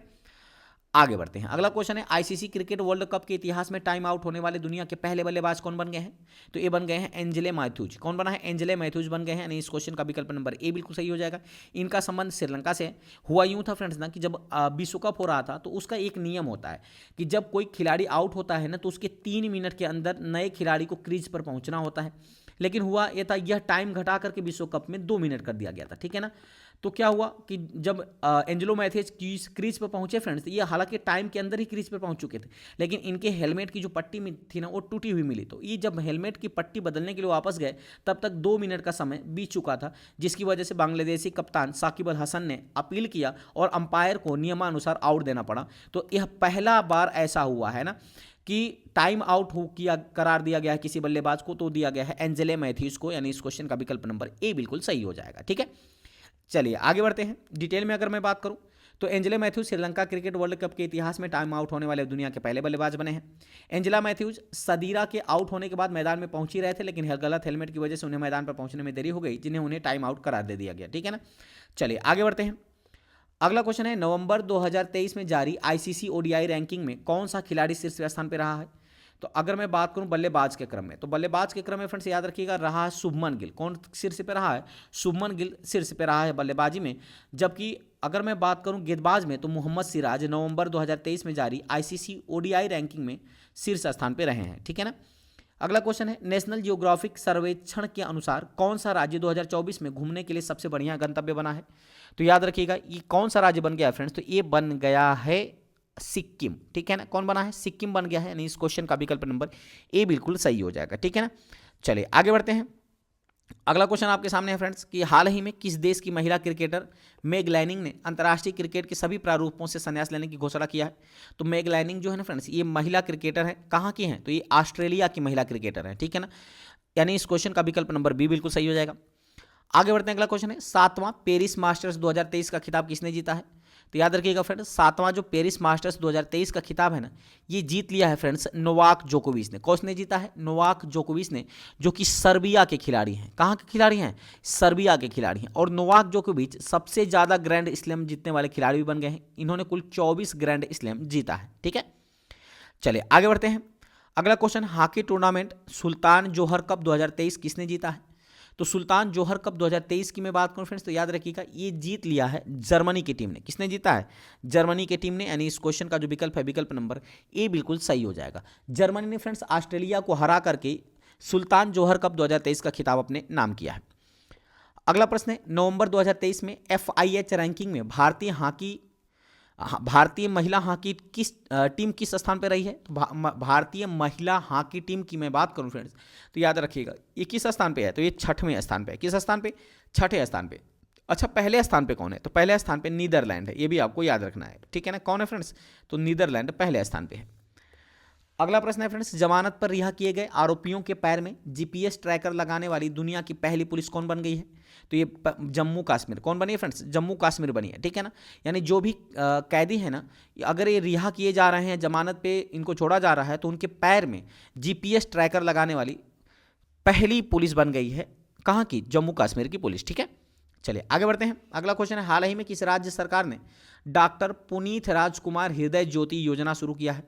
आगे बढ़ते हैं। अगला क्वेश्चन है, आईसीसी क्रिकेट वर्ल्ड कप के इतिहास में टाइम आउट होने वाले दुनिया के पहले बल्लेबाज कौन बन गए हैं? तो ये बन गए हैं एंजेले मैथ्यूज। कौन बना है? एंजेले मैथ्यूज बन गए हैं। यानी इस क्वेश्चन का विकल्प नंबर ए बिल्कुल सही हो जाएगा। इनका संबंध श्रीलंका से हुआ यूं था फ्रेंड्स ना, कि जब विश्व कप हो रहा था तो उसका एक नियम होता है कि जब कोई खिलाड़ी आउट होता है ना, तो उसके 3 मिनट के अंदर नए खिलाड़ी को क्रीज पर पहुंचना होता है। लेकिन हुआ यह था, यह टाइम घटा करके विश्व कप में 2 मिनट कर दिया गया था। ठीक है ना। तो क्या हुआ कि जब एंजेलो मैथ्यूज क्रीज पर पहुंचे फ्रेंड्स, ये हालांकि टाइम के अंदर ही क्रीज पर पहुंच चुके थे, लेकिन इनके हेलमेट की जो पट्टी थी ना, वो टूटी हुई मिली। तो ये जब हेलमेट की पट्टी बदलने के लिए वापस गए, तब तक 2 मिनट का समय बीत चुका था, जिसकी वजह से बांग्लादेशी कप्तान साकिब अल हसन ने अपील किया और अंपायर को नियमानुसार आउट देना पड़ा। तो यह पहला बार ऐसा हुआ है ना कि टाइम आउट किया करार दिया गया है किसी बल्लेबाज को, तो दिया गया है एंजेले मैथ्यूज को। यानी इस क्वेश्चन का विकल्प नंबर ए बिल्कुल सही हो जाएगा। ठीक है। चलिए आगे बढ़ते हैं। डिटेल में अगर मैं बात करूं तो Angelo Mathews Sri Lanka cricket world cup के इतिहास में टाइम आउट होने वाले दुनिया के पहले बल्लेबाज बने हैं। एंजेला मैथ्यूज सदीरा के आउट होने के बाद मैदान में पहुंच ही रहे थे, लेकिन गलत हेलमेट की वजह से उन्हें मैदान पर पहुंचने में देरी हो गई, जिन्हें उन्हें टाइम आउट करार दे दिया गया। ठीक है ना। चलिए आगे बढ़ते हैं। अगला क्वेश्चन है, नवंबर 2023 में जारी आईसीसी ओडीआई रैंकिंग में कौन सा खिलाड़ी शीर्ष स्थान पर रहा है? तो अगर मैं बात करूं बल्लेबाज के क्रम में, तो बल्लेबाज के क्रम में फ्रेंड्स याद रखिएगा, रहा शुभमन गिल। कौन शीर्ष पे रहा है? शुभमन गिल शीर्ष पे रहा है बल्लेबाजी में। जबकि अगर मैं बात करूं गेंदबाज में, तो मोहम्मद सिराज नवंबर 2023 में जारी आईसीसी ओडीआई रैंकिंग में शीर्ष स्थान पे रहे हैं। ठीक है ना। अगला क्वेश्चन है, नेशनल जियोग्राफिक सर्वेक्षण के अनुसार कौन सा राज्य 2024 में घूमने के लिए सबसे बढ़िया गंतव्य बना है? तो याद रखिएगा, ये कौन सा राज्य बन गया है फ्रेंड्स? तो ये बन गया है सिक्किम। ठीक है ना। कौन बना है? सिक्किम बन गया है। यानी इस क्वेश्चन का विकल्प नंबर ए बिल्कुल सही हो जाएगा। ठीक है ना। चलिए आगे बढ़ते हैं। अगला क्वेश्चन आपके सामने है फ्रेंड्स कि हाल ही में किस देश की महिला क्रिकेटर मेग लैनिंग ने अंतर्राष्ट्रीय क्रिकेट के सभी प्रारूपों से संन्यास लेने की घोषणा किया है? तो मेग लैनिंग जो है ना फ्रेंड्स, ये महिला क्रिकेटर है। कहाँ की है? तो ये ऑस्ट्रेलिया की महिला क्रिकेटर है। ठीक है ना। यानी इस क्वेश्चन का विकल्प नंबर बी बिल्कुल सही हो जाएगा। आगे बढ़ते हैं। अगला क्वेश्चन है, 7वां पेरिस मास्टर्स 2023 का खिताब किसने जीता है? तो याद रखिएगा फ्रेंड्स, 7वां जो पेरिस मास्टर्स 2023 का खिताब है ना, ये जीत लिया है फ्रेंड्स नोवाक जोकोविच ने। कौन ने जीता है? नोवाक जोकोविच ने, जो कि सर्बिया के खिलाड़ी हैं। कहाँ के खिलाड़ी हैं? सर्बिया के खिलाड़ी हैं। और नोवाक जोकोविच सबसे ज़्यादा ग्रैंड स्लैम जीतने वाले खिलाड़ी भी बन गए हैं। इन्होंने कुल 24 ग्रैंड स्लैम जीता है। ठीक है। चलिए आगे बढ़ते हैं। अगला क्वेश्चन, हॉकी टूर्नामेंट सुल्तान जोहर कप 2023 किसने जीता है? तो सुल्तान जोहर कप 2023 की मैं बात करूं फ्रेंड्स, तो याद रखिएगा, ये जीत लिया है जर्मनी की टीम ने। किसने जीता है? जर्मनी की टीम ने। यानी इस क्वेश्चन का जो विकल्प है, विकल्प नंबर ए बिल्कुल सही हो जाएगा। जर्मनी ने फ्रेंड्स ऑस्ट्रेलिया को हरा करके सुल्तान जोहर कप 2023 का खिताब अपने नाम किया है। अगला प्रश्न है, नवंबर 2023 में FIH रैंकिंग में भारतीय महिला हॉकी टीम किस स्थान पर रही है? तो भारतीय महिला हॉकी टीम की मैं बात करूं फ्रेंड्स, तो याद रखिएगा ये किस स्थान पे है? तो ये 6वें स्थान पे है। किस स्थान पे? 6ठे स्थान पे। अच्छा, पहले स्थान पे कौन है? तो पहले स्थान पे नीदरलैंड है। ये भी आपको याद रखना है। ठीक है ना। कौन है फ्रेंड्स? तो नीदरलैंड पहले स्थान पे है। अगला प्रश्न है फ्रेंड्स, जमानत पर रिहा किए गए आरोपियों के पैर में GPS ट्रैकर लगाने वाली दुनिया की पहली पुलिस कौन बन गई है? तो ये जम्मू कश्मीर कौन बनी है फ्रेंड्स, जम्मू कश्मीर बनी है, ठीक है ना। यानी जो भी कैदी है ना, अगर ये रिहा किए जा रहे हैं, जमानत पे इनको छोड़ा जा रहा है, तो उनके पैर में GPS ट्रैकर लगाने वाली पहली पुलिस बन गई है, कहाँ की, जम्मू कश्मीर की पुलिस, ठीक है। चलिए आगे बढ़ते हैं। अगला क्वेश्चन है, हाल ही में किस राज्य सरकार ने डॉक्टर पुनीत राजकुमार हृदय ज्योति योजना शुरू किया है।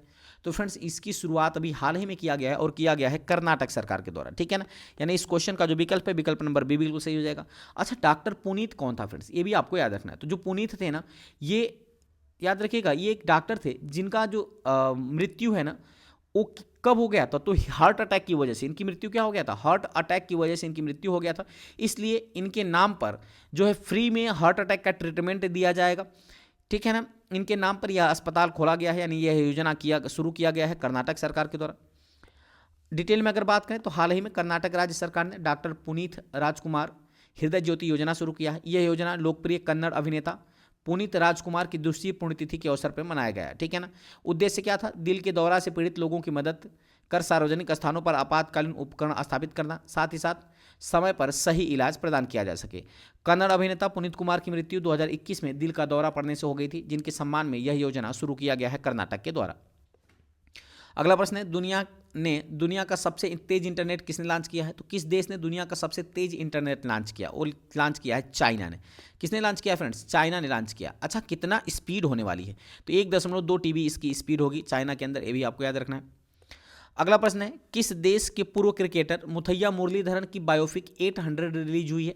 तो फ्रेंड्स इसकी शुरुआत अभी हाल ही में किया गया है और किया गया है कर्नाटक सरकार के द्वारा, ठीक है ना। यानी इस क्वेश्चन का जो विकल्प है, विकल्प नंबर बी बिल्कुल सही हो जाएगा। अच्छा, डॉक्टर पुनीत कौन था फ्रेंड्स, ये भी आपको याद रखना है। तो जो पुनीत थे ना, ये याद रखिएगा, ये एक डॉक्टर थे जिनका जो मृत्यु है ना, वो कब हो गया था, तो हार्ट अटैक की वजह से इनकी मृत्यु क्या हो गया था, हार्ट अटैक की वजह से इनकी मृत्यु हो गया था। इसलिए इनके नाम पर जो है फ्री में हार्ट अटैक का ट्रीटमेंट दिया जाएगा, ठीक है ना। इनके नाम पर यह अस्पताल खोला गया है, यानी यह योजना शुरू किया गया है कर्नाटक सरकार के द्वारा। डिटेल में अगर बात करें तो हाल ही में कर्नाटक राज्य सरकार ने डॉक्टर पुनीत राजकुमार हृदय ज्योति योजना शुरू किया है। यह योजना लोकप्रिय कन्नड़ अभिनेता पुनीत राजकुमार की 200वीं पुण्यतिथि के अवसर पर मनाया गया, ठीक है ना। उद्देश्य क्या था, दिल के दौरा से पीड़ित लोगों की मदद कर सार्वजनिक स्थानों पर आपातकालीन उपकरण स्थापित करना, साथ ही साथ समय पर सही इलाज प्रदान किया जा सके। कन्नड़ अभिनेता पुनीत कुमार की मृत्यु 2021 में दिल का दौरा पड़ने से हो गई थी, जिनके सम्मान में यह योजना शुरू किया गया है कर्नाटक के द्वारा। अगला प्रश्न है, दुनिया का सबसे तेज इंटरनेट किसने लॉन्च किया है। तो किस देश ने दुनिया का सबसे तेज इंटरनेट लॉन्च किया, वो लॉन्च किया है चाइना ने। किसने लॉन्च किया फ्रेंड्स, चाइना ने लॉन्च किया। अच्छा, कितना स्पीड होने वाली है, तो 1.2 TB इसकी स्पीड होगी चाइना के अंदर, ये भी आपको याद रखना है। अगला प्रश्न है, किस देश के पूर्व क्रिकेटर मुथैया मुरलीधरन की बायोपिक 800 रिलीज हुई है।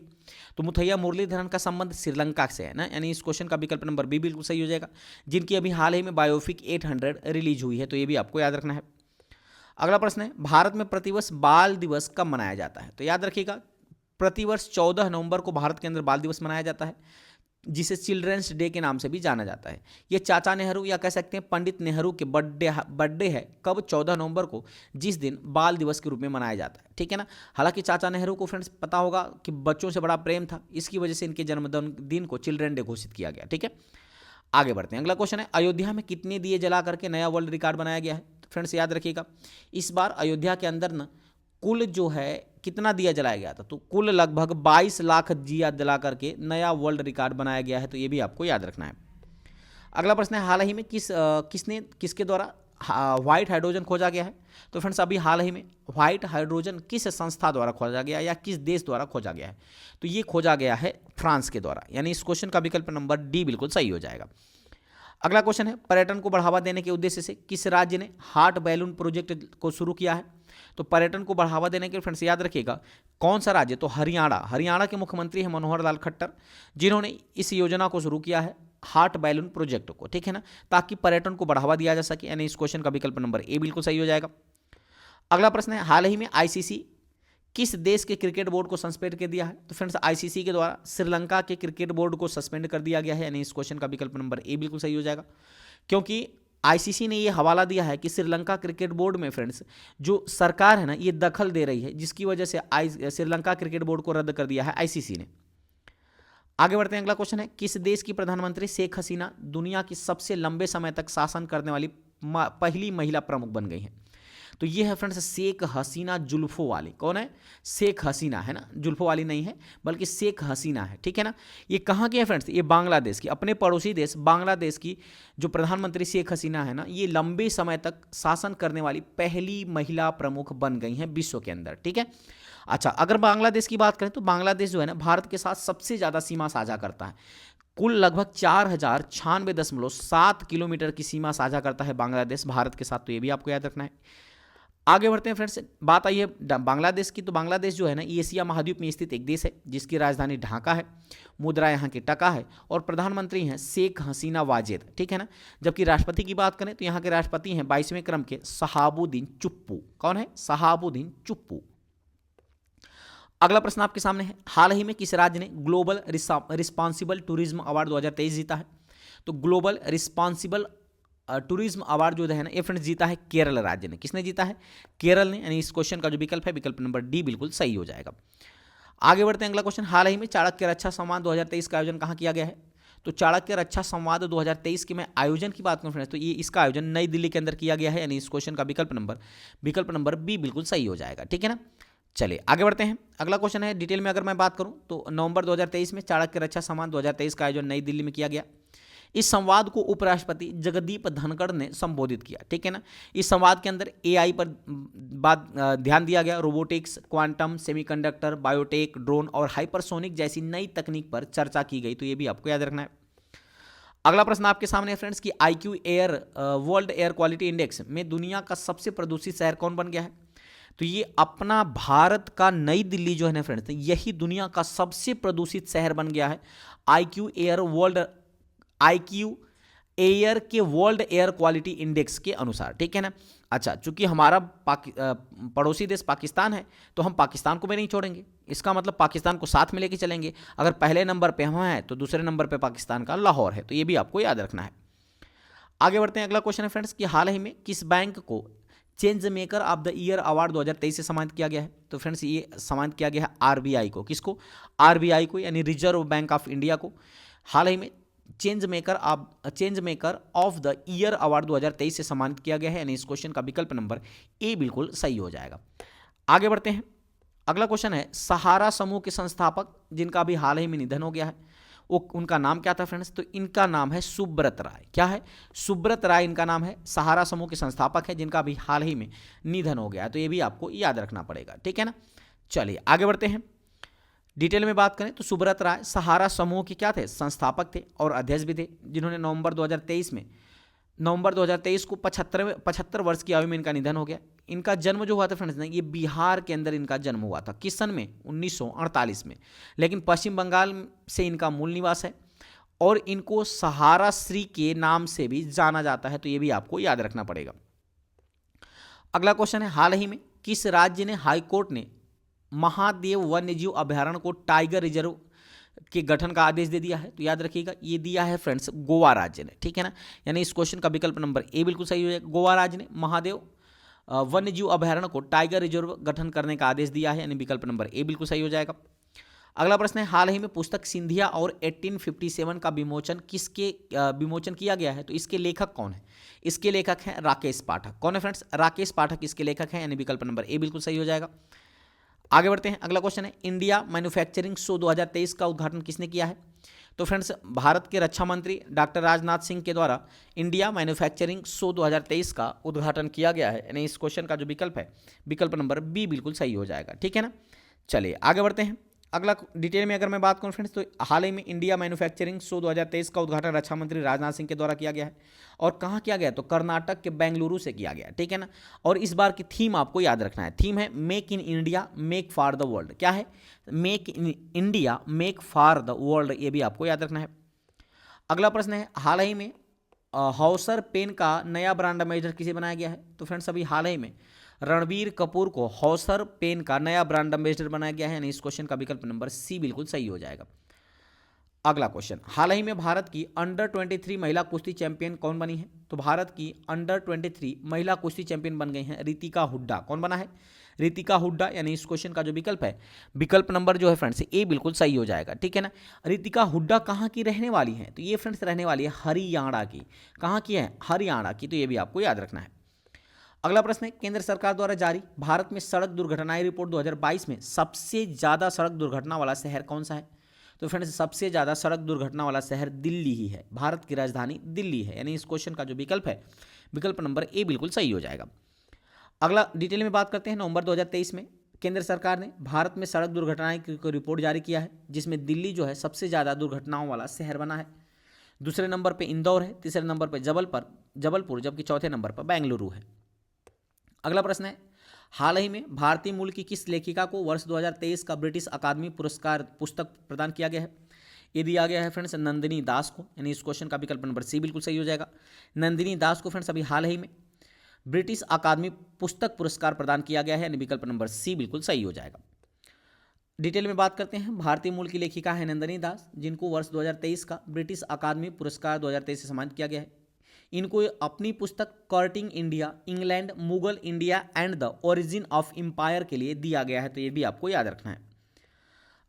तो मुथैया मुरलीधरन का संबंध श्रीलंका से है ना, यानी इस क्वेश्चन का विकल्प नंबर बी बिल्कुल सही हो जाएगा, जिनकी अभी हाल ही में बायोपिक 800 रिलीज हुई है, तो ये भी आपको याद रखना है। अगला प्रश्न है, भारत में प्रतिवर्ष बाल दिवस कब मनाया जाता है। तो याद रखिएगा, प्रतिवर्ष 14 नवंबर को भारत के अंदर बाल दिवस मनाया जाता है, जिसे चिल्ड्रंस डे के नाम से भी जाना जाता है। ये चाचा नेहरू या कह सकते हैं पंडित नेहरू के बर्थडे है कब, 14 नवंबर को, जिस दिन बाल दिवस के रूप में मनाया जाता है, ठीक है ना। हालांकि चाचा नेहरू को फ्रेंड्स पता होगा कि बच्चों से बड़ा प्रेम था, इसकी वजह से इनके जन्मदिन को चिल्ड्रन डे घोषित किया गया, ठीक है। आगे बढ़ते हैं। अगला क्वेश्चन है, अयोध्या में कितने दिए जला करके नया वर्ल्ड रिकॉर्ड बनाया गया है। तो फ्रेंड्स याद रखिएगा, इस बार अयोध्या के अंदर ना कुल जो है कितना दिया जलाया गया था, तो कुल लगभग 22 लाख दिया जला करके नया वर्ल्ड रिकॉर्ड बनाया गया है, तो ये भी आपको याद रखना है। अगला प्रश्न है, हाल ही में किसके द्वारा व्हाइट हाइड्रोजन खोजा गया है। तो फ्रेंड्स अभी हाल ही में व्हाइट हाइड्रोजन किस संस्था द्वारा खोजा गया या किस देश द्वारा खोजा गया है। तो ये खोजा गया है फ्रांस के द्वारा, यानी इस क्वेश्चन का विकल्प नंबर डी बिल्कुल सही हो जाएगा। अगला क्वेश्चन है, पर्यटन को बढ़ावा देने के उद्देश्य से किस राज्य ने हार्ट बैलून प्रोजेक्ट को शुरू किया है। तो पर्यटन को बढ़ावा देने के फ्रेंड्स याद रखिएगा कौन सा राज्य, तो हरियाणा के मुख्यमंत्री हैं मनोहर लाल खट्टर, जिन्होंने इस योजना को शुरू किया है हार्ट बैलून प्रोजेक्ट को, ठीक है ना, ताकि पर्यटन को बढ़ावा दिया जा सके, यानी इस क्वेश्चन का विकल्प नंबर ए बिल्कुल सही हो जाएगा। अगला प्रश्न है, हाल ही में ICC किस देश के क्रिकेट बोर्ड को सस्पेंड कर दिया है। तो फ्रेंड्स ICC के द्वारा श्रीलंका के क्रिकेट बोर्ड को सस्पेंड कर दिया गया है, यानी इस क्वेश्चन का विकल्प नंबर ए बिल्कुल सही हो जाएगा, क्योंकि ICC ने ये हवाला दिया है कि श्रीलंका क्रिकेट बोर्ड में फ्रेंड्स जो सरकार है ना, ये दखल दे रही है, जिसकी वजह से श्रीलंका क्रिकेट बोर्ड को रद्द कर दिया है ICC ने। आगे बढ़ते हैं। अगला क्वेश्चन है, किस देश की प्रधानमंत्री शेख हसीना दुनिया की सबसे लंबे समय तक शासन करने वाली पहली महिला प्रमुख बन गई हैं। तो ये है फ्रेंड्स शेख हसीना जुल्फों वाली। कौन है, शेख हसीना है ना, जुल्फों वाली नहीं है बल्कि शेख हसीना है, ठीक है ना। ये कहाँ की है फ्रेंड्स, ये बांग्लादेश की, अपने पड़ोसी देश बांग्लादेश की जो प्रधानमंत्री शेख हसीना है ना, ये लंबे समय तक शासन करने वाली पहली महिला प्रमुख बन गई हैं विश्व के अंदर, ठीक है। अच्छा, अगर बांग्लादेश की बात करें तो बांग्लादेश जो है ना भारत के साथ सबसे ज़्यादा सीमा साझा करता है, कुल लगभग 4096.7 किलोमीटर की सीमा साझा करता है बांग्लादेश भारत के साथ, तो ये भी आपको याद रखना है। आगे बढ़ते हैं फ्रेंड्स, बात आई है बांग्लादेश की, तो बांग्लादेश जो है ना एशिया महाद्वीप में स्थित एक देश है, जिसकी राजधानी ढाका है, मुद्रा यहाँ की टका है, और प्रधानमंत्री हैं शेख हसीना वाजेद, ठीक है ना। जबकि राष्ट्रपति की बात करें तो यहाँ के राष्ट्रपति हैं 22वें क्रम के शहाबुद्दीन चुप्पू। कौन है, शहाबुद्दीन चुप्पू। अगला प्रश्न आपके सामने है, हाल ही में किस राज्य ने ग्लोबल रिस्पॉन्सिबल टूरिज्म अवार्ड 2023 जीता है। तो ग्लोबल रिस्पॉन्सिबल टूरिज्म अवार्ड जो है ना ये फ्रेंड्स जीता है केरल राज्य ने। किसने जीता है, केरल ने, यानी इस क्वेश्चन का जो विकल्प है विकल्प नंबर डी बिल्कुल सही हो जाएगा। आगे बढ़ते हैं। अगला क्वेश्चन, हाल ही में चाणक्य रक्षा संवाद 2023 का आयोजन कहाँ किया गया है। तो चाणक्य रक्षा संवाद 2023 के मैं आयोजन की बात करूँ फ्रेंड्स, तो ये इसका आयोजन नई दिल्ली के अंदर किया गया है, यानी इस क्वेश्चन का विकल्प नंबर बी बिल्कुल सही हो जाएगा, ठीक है ना। चलिए आगे बढ़ते हैं। अगला क्वेश्चन है, डिटेल में अगर मैं बात करूं तो नवंबर 2023 में चाणक्य रक्षा सम्मान 2023 का आयोजन नई दिल्ली में किया गया। इस संवाद को उपराष्ट्रपति जगदीप धनखड़ ने संबोधित किया, ठीक है ना। इस संवाद के अंदर एआई पर ध्यान दिया गया, robotics, quantum, semiconductor, biotech, drone और हाइपरसोनिक जैसी नई तकनीक पर चर्चा की गई। तो ये भी आपको याद रखना है। अगला प्रश्न आपके सामने है फ्रेंड्स कि IQ air world air quality index में दुनिया का सबसे प्रदूषित शहर कौन बन गया है। तो ये अपना भारत का नई दिल्ली जो है ना फ्रेंड्स, यही दुनिया का सबसे प्रदूषित शहर बन गया है IQ एयर के वर्ल्ड एयर क्वालिटी इंडेक्स के अनुसार, ठीक है ना। अच्छा, चूंकि हमारा पड़ोसी देश पाकिस्तान है तो हम पाकिस्तान को भी नहीं छोड़ेंगे, इसका मतलब पाकिस्तान को साथ में लेके चलेंगे। अगर पहले नंबर पे हम हैं तो दूसरे नंबर पे पाकिस्तान का लाहौर है, तो ये भी आपको याद रखना है। आगे बढ़ते हैं। अगला क्वेश्चन है फ्रेंड्स कि हाल ही में किस बैंक को change maker of the year award 2023 से सम्मानित किया गया है। तो फ्रेंड्स ये सम्मानित किया गया है RBI को। किसको? RBI को, यानी रिजर्व बैंक ऑफ इंडिया को। हाल ही में change maker of the year award 2023 से सम्मानित किया गया है, यानी इस क्वेश्चन का विकल्प नंबर ए बिल्कुल सही हो जाएगा। आगे बढ़ते हैं। अगला क्वेश्चन है, सहारा समूह के संस्थापक जिनका भी हाल ही में निधन हो गया है, वो उनका नाम क्या था फ्रेंड्स। तो इनका नाम है सुब्रत राय। क्या है? सुब्रत राय इनका नाम है। सहारा समूह के संस्थापक है जिनका भी हाल ही में निधन हो गया है, तो ये भी आपको याद रखना पड़ेगा, ठीक है ना। चलिए आगे बढ़ते हैं। डिटेल में बात करें तो सुब्रत राय सहारा समूह के क्या थे? संस्थापक थे और अध्यक्ष भी थे, जिन्होंने नवंबर 2023 को 75 वर्ष की आयु में इनका निधन हो गया। इनका जन्म जो हुआ था फ्रेंड्स, ये बिहार के अंदर इनका जन्म हुआ था। किस सन में? 1948 में। लेकिन पश्चिम बंगाल से इनका मूल निवास है और इनको सहारा श्री के नाम से भी जाना जाता है, तो ये भी आपको याद रखना पड़ेगा। अगला क्वेश्चन है, हाल ही में किस राज्य ने हाईकोर्ट ने महादेव वन्यजीव अभयारण्य को टाइगर रिजर्व के गठन का आदेश दे दिया है। तो याद रखिएगा, ये दिया है फ्रेंड्स गोवा राज्य ने, ठीक है ना। यानी इस क्वेश्चन का विकल्प नंबर ए बिल्कुल सही हो जाएगा। गोवा राज्य ने महादेव वन्यजीव अभयारण्य को टाइगर रिजर्व गठन करने का आदेश दिया है, यानी विकल्प नंबर ए बिल्कुल सही हो जाएगा। अगला प्रश्न है, हाल ही में पुस्तक सिंधिया और 1857 का विमोचन किया गया है, तो इसके लेखक कौन है? इसके लेखक हैं राकेश पाठक। कौन है फ्रेंड्स? राकेश पाठक इसके लेखक हैं, यानी विकल्प नंबर ए बिल्कुल सही हो जाएगा। आगे बढ़ते हैं। अगला क्वेश्चन है, इंडिया मैन्युफैक्चरिंग शो 2023 का उद्घाटन किसने किया है। तो फ्रेंड्स भारत के रक्षा मंत्री डॉक्टर राजनाथ सिंह के द्वारा इंडिया मैन्युफैक्चरिंग शो 2023 का उद्घाटन किया गया है, यानी इस क्वेश्चन का जो विकल्प है विकल्प नंबर बी बिल्कुल सही हो जाएगा, ठीक है ना। चलिए आगे बढ़ते हैं। अगला डिटेल में अगर मैं बात करूं फ्रेंड्स, तो हाल ही में इंडिया मैन्युफैक्चरिंग शो 2023 का उद्घाटन रक्षा मंत्री राजनाथ सिंह के द्वारा किया गया है। और कहाँ किया गया? तो कर्नाटक के बेंगलुरु से किया गया, ठीक है ना। और इस बार की थीम आपको याद रखना है। थीम है make in India make for the world. क्या है? Make in India make for the world, ये भी आपको याद रखना है। अगला प्रश्न है, हाल ही में हौसर पेन का नया ब्रांड एम्बेसडर किसे बनाया गया है। तो फ्रेंड्स अभी हाल ही में रणबीर कपूर को हौसर पेन का नया ब्रांड एम्बेसडर बनाया गया है, यानी इस क्वेश्चन का विकल्प नंबर सी बिल्कुल सही हो जाएगा। अगला क्वेश्चन, हाल ही में भारत की अंडर 23 महिला कुश्ती चैंपियन कौन बनी है। तो भारत की अंडर 23 महिला कुश्ती चैंपियन बन गई हैं रितिका हुड्डा। कौन बना है? रितिका हुड्डा, यानी इस क्वेश्चन का जो विकल्प है विकल्प नंबर जो है फ्रेंड्स ए बिल्कुल सही हो जाएगा, ठीक है ना। रितिका हुड्डा कहाँ की रहने वाली है? तो ये फ्रेंड्स रहने वाली है हरियाणा की। कहाँ की है? हरियाणा की, तो ये भी आपको याद रखना है। अगला प्रश्न है, केंद्र सरकार द्वारा जारी भारत में सड़क दुर्घटनाएं रिपोर्ट 2022 में सबसे ज़्यादा सड़क दुर्घटना वाला शहर कौन सा है। तो फ्रेंड्स सबसे ज़्यादा सड़क दुर्घटना वाला शहर दिल्ली ही है। भारत की राजधानी दिल्ली है, यानी इस क्वेश्चन का जो विकल्प है विकल्प नंबर ए बिल्कुल सही हो जाएगा। अगला डिटेल में बात करते हैं। नवंबर 2023 में केंद्र सरकार ने भारत में सड़क दुर्घटनाएं की रिपोर्ट जारी किया है, जिसमें दिल्ली जो है सबसे ज़्यादा दुर्घटनाओं वाला शहर बना है। दूसरे नंबर पर इंदौर है, तीसरे नंबर पर जबलपुर, जबकि चौथे नंबर पर बेंगलुरु है। अगला प्रश्न है, हाल ही में भारतीय मूल की किस लेखिका को वर्ष 2023 का ब्रिटिश अकादमी पुरस्कार पुस्तक प्रदान किया गया है। ये दिया गया है फ्रेंड्स नंदिनी दास को, यानी इस क्वेश्चन का विकल्प नंबर सी बिल्कुल सही हो जाएगा। नंदिनी दास को फ्रेंड्स अभी हाल ही में ब्रिटिश अकादमी पुस्तक पुरस्कार प्रदान किया गया है, यानी विकल्प नंबर सी बिल्कुल सही हो जाएगा। डिटेल में बात करते हैं। भारतीय मूल की लेखिका है नंदिनी दास, जिनको वर्ष 2023 का ब्रिटिश अकादमी पुरस्कार 2023 से सम्मानित किया गया है। इनको अपनी पुस्तक courting India, England, Mughal India and the origin of empire के लिए दिया गया है, तो ये भी आपको याद रखना है।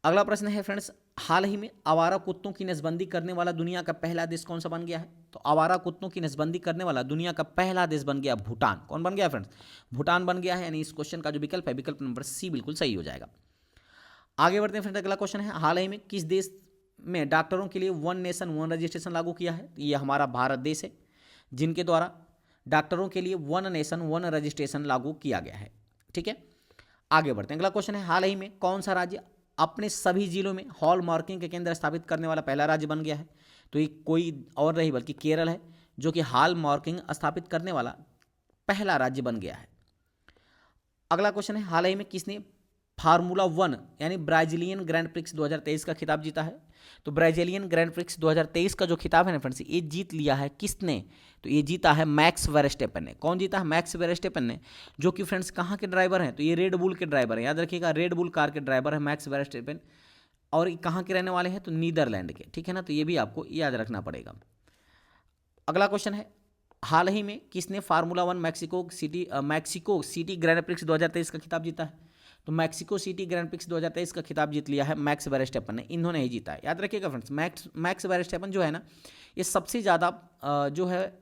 अगला प्रश्न है फ्रेंड्स, हाल ही में आवारा कुत्तों की नसबंदी करने वाला दुनिया का पहला देश कौन सा बन गया है? तो आवारा कुत्तों की नसबंदी करने वाला दुनिया का पहला देश बन गया भूटान। कौन बन गया फ्रेंड्स? भूटान बन गया है। यानी इस क्वेश्चन का जो विकल्प है, विकल्प नंबर सी बिल्कुल सही हो जाएगा। आगे बढ़ते हैं फ्रेंड्स, अगला क्वेश्चन है, हाल ही में किस देश में डॉक्टरों के लिए वन नेशन वन रजिस्ट्रेशन लागू किया है? ये हमारा भारत देश है, जिनके द्वारा डॉक्टरों के लिए वन नेशन वन रजिस्ट्रेशन लागू किया गया है। ठीक है, आगे बढ़ते हैं। अगला क्वेश्चन है, हाल ही में कौन सा राज्य अपने सभी जिलों में हॉल मार्किंग के केंद्र स्थापित करने वाला पहला राज्य बन गया है? तो ये कोई और नहीं बल्कि केरल है, जो कि हॉल मार्किंग स्थापित करने वाला पहला राज्य बन गया है। अगला क्वेश्चन है, हाल ही में किसने फार्मूला 1 यानी ब्राजीलियन ग्रैंड प्रिक्स 2023 का खिताब जीता है? तो ब्राजीलियन ग्रैंड प्रिक्स 2023 का जो खिताब है ना फ्रेंड्स, ये जीत लिया है किसने? तो ये जीता है मैक्स वेरस्टेपन ने। कौन जीता है? मैक्स वेरस्टेपन ने, जो कि फ्रेंड्स कहाँ के ड्राइवर हैं? तो ये रेड बुल के ड्राइवर हैं, याद रखिएगा, रेड बुल कार के ड्राइवर है मैक्स वेरस्टेपन। और ये कहाँ के रहने वाले हैं? तो नीदरलैंड के। ठीक है ना, तो ये भी आपको याद रखना पड़ेगा। अगला क्वेश्चन है, हाल ही में किसने formula 1 Mexico city grand prix 2023 का खिताब जीता है? तो मैक्सिको सिटी ग्रैंड प्रिक्स 2023 का खिताब जीत लिया है मैक्स वेरस्टेपन ने। इन्होंने ही जीता है, याद रखिएगा फ्रेंड्स। मैक्स वेरस्टेपन जो है ना, ये सबसे ज़्यादा जो है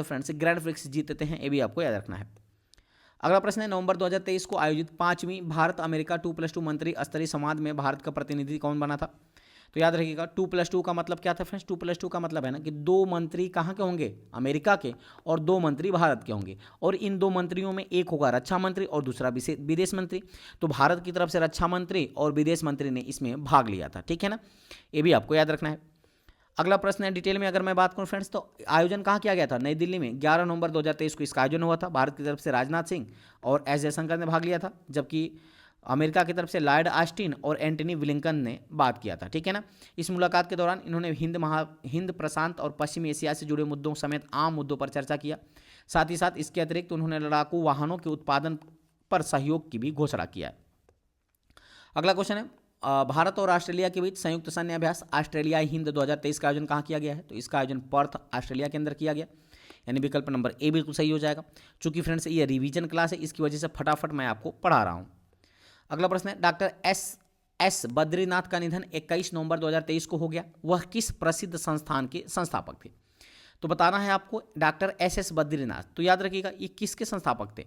फ्रेंड्स ग्रैंड प्रिक्स जीतते हैं, ये भी आपको याद रखना है। अगला प्रश्न है, नवंबर 2023 को आयोजित 5वीं भारत अमेरिका 2+2 मंत्री स्तरीय संवाद में भारत का प्रतिनिधि कौन बना था? तो याद रखिएगा 2+2 का मतलब क्या था फ्रेंड्स? 2+2 का मतलब है ना कि 2 मंत्री कहाँ के होंगे? अमेरिका के, और 2 मंत्री भारत के होंगे। और इन 2 मंत्रियों में एक होगा रक्षा मंत्री और दूसरा विदेश मंत्री। तो भारत की तरफ से रक्षा मंत्री और विदेश मंत्री ने इसमें भाग लिया था। ठीक है ना, ये भी आपको याद रखना है। अगला प्रश्न है, डिटेल में अगर मैं बात करूं फ्रेंड्स, तो आयोजन कहाँ किया गया था? नई दिल्ली में 11 नवंबर 2023 को इसका आयोजन हुआ था। भारत की तरफ से राजनाथ सिंह और एस जयशंकर ने भाग लिया था, जबकि अमेरिका की तरफ से लॉयड ऑस्टिन और एंटनी ब्लिंकन ने बात किया था। ठीक है ना, इस मुलाकात के दौरान इन्होंने हिंद प्रशांत और पश्चिमी एशिया से जुड़े मुद्दों समेत आम मुद्दों पर चर्चा किया। साथ ही साथ इसके अतिरिक्त उन्होंने लड़ाकू वाहनों के उत्पादन पर सहयोग की भी घोषणा किया है। अगला क्वेश्चन है, भारत और ऑस्ट्रेलिया के बीच संयुक्त सैन्य अभ्यास ऑस्ट्रेलियाई हिंद 2023 का आयोजन कहाँ किया गया है? तो इसका आयोजन पर्थ ऑस्ट्रेलिया के अंदर किया गया। यानी विकल्प नंबर ए बिल्कुल सही हो जाएगा। चूंकि फ्रेंड्स ये रिवीजन क्लास है, इसकी वजह से फटाफट मैं आपको पढ़ा रहा हूँ। अगला प्रश्न है, डॉक्टर एस बद्रीनाथ का निधन 21 नवंबर 2023 को हो गया। वह किस प्रसिद्ध संस्थान के संस्थापक थे? तो बताना है आपको डॉक्टर एस बद्रीनाथ। तो याद रखिएगा ये किसके संस्थापक थे?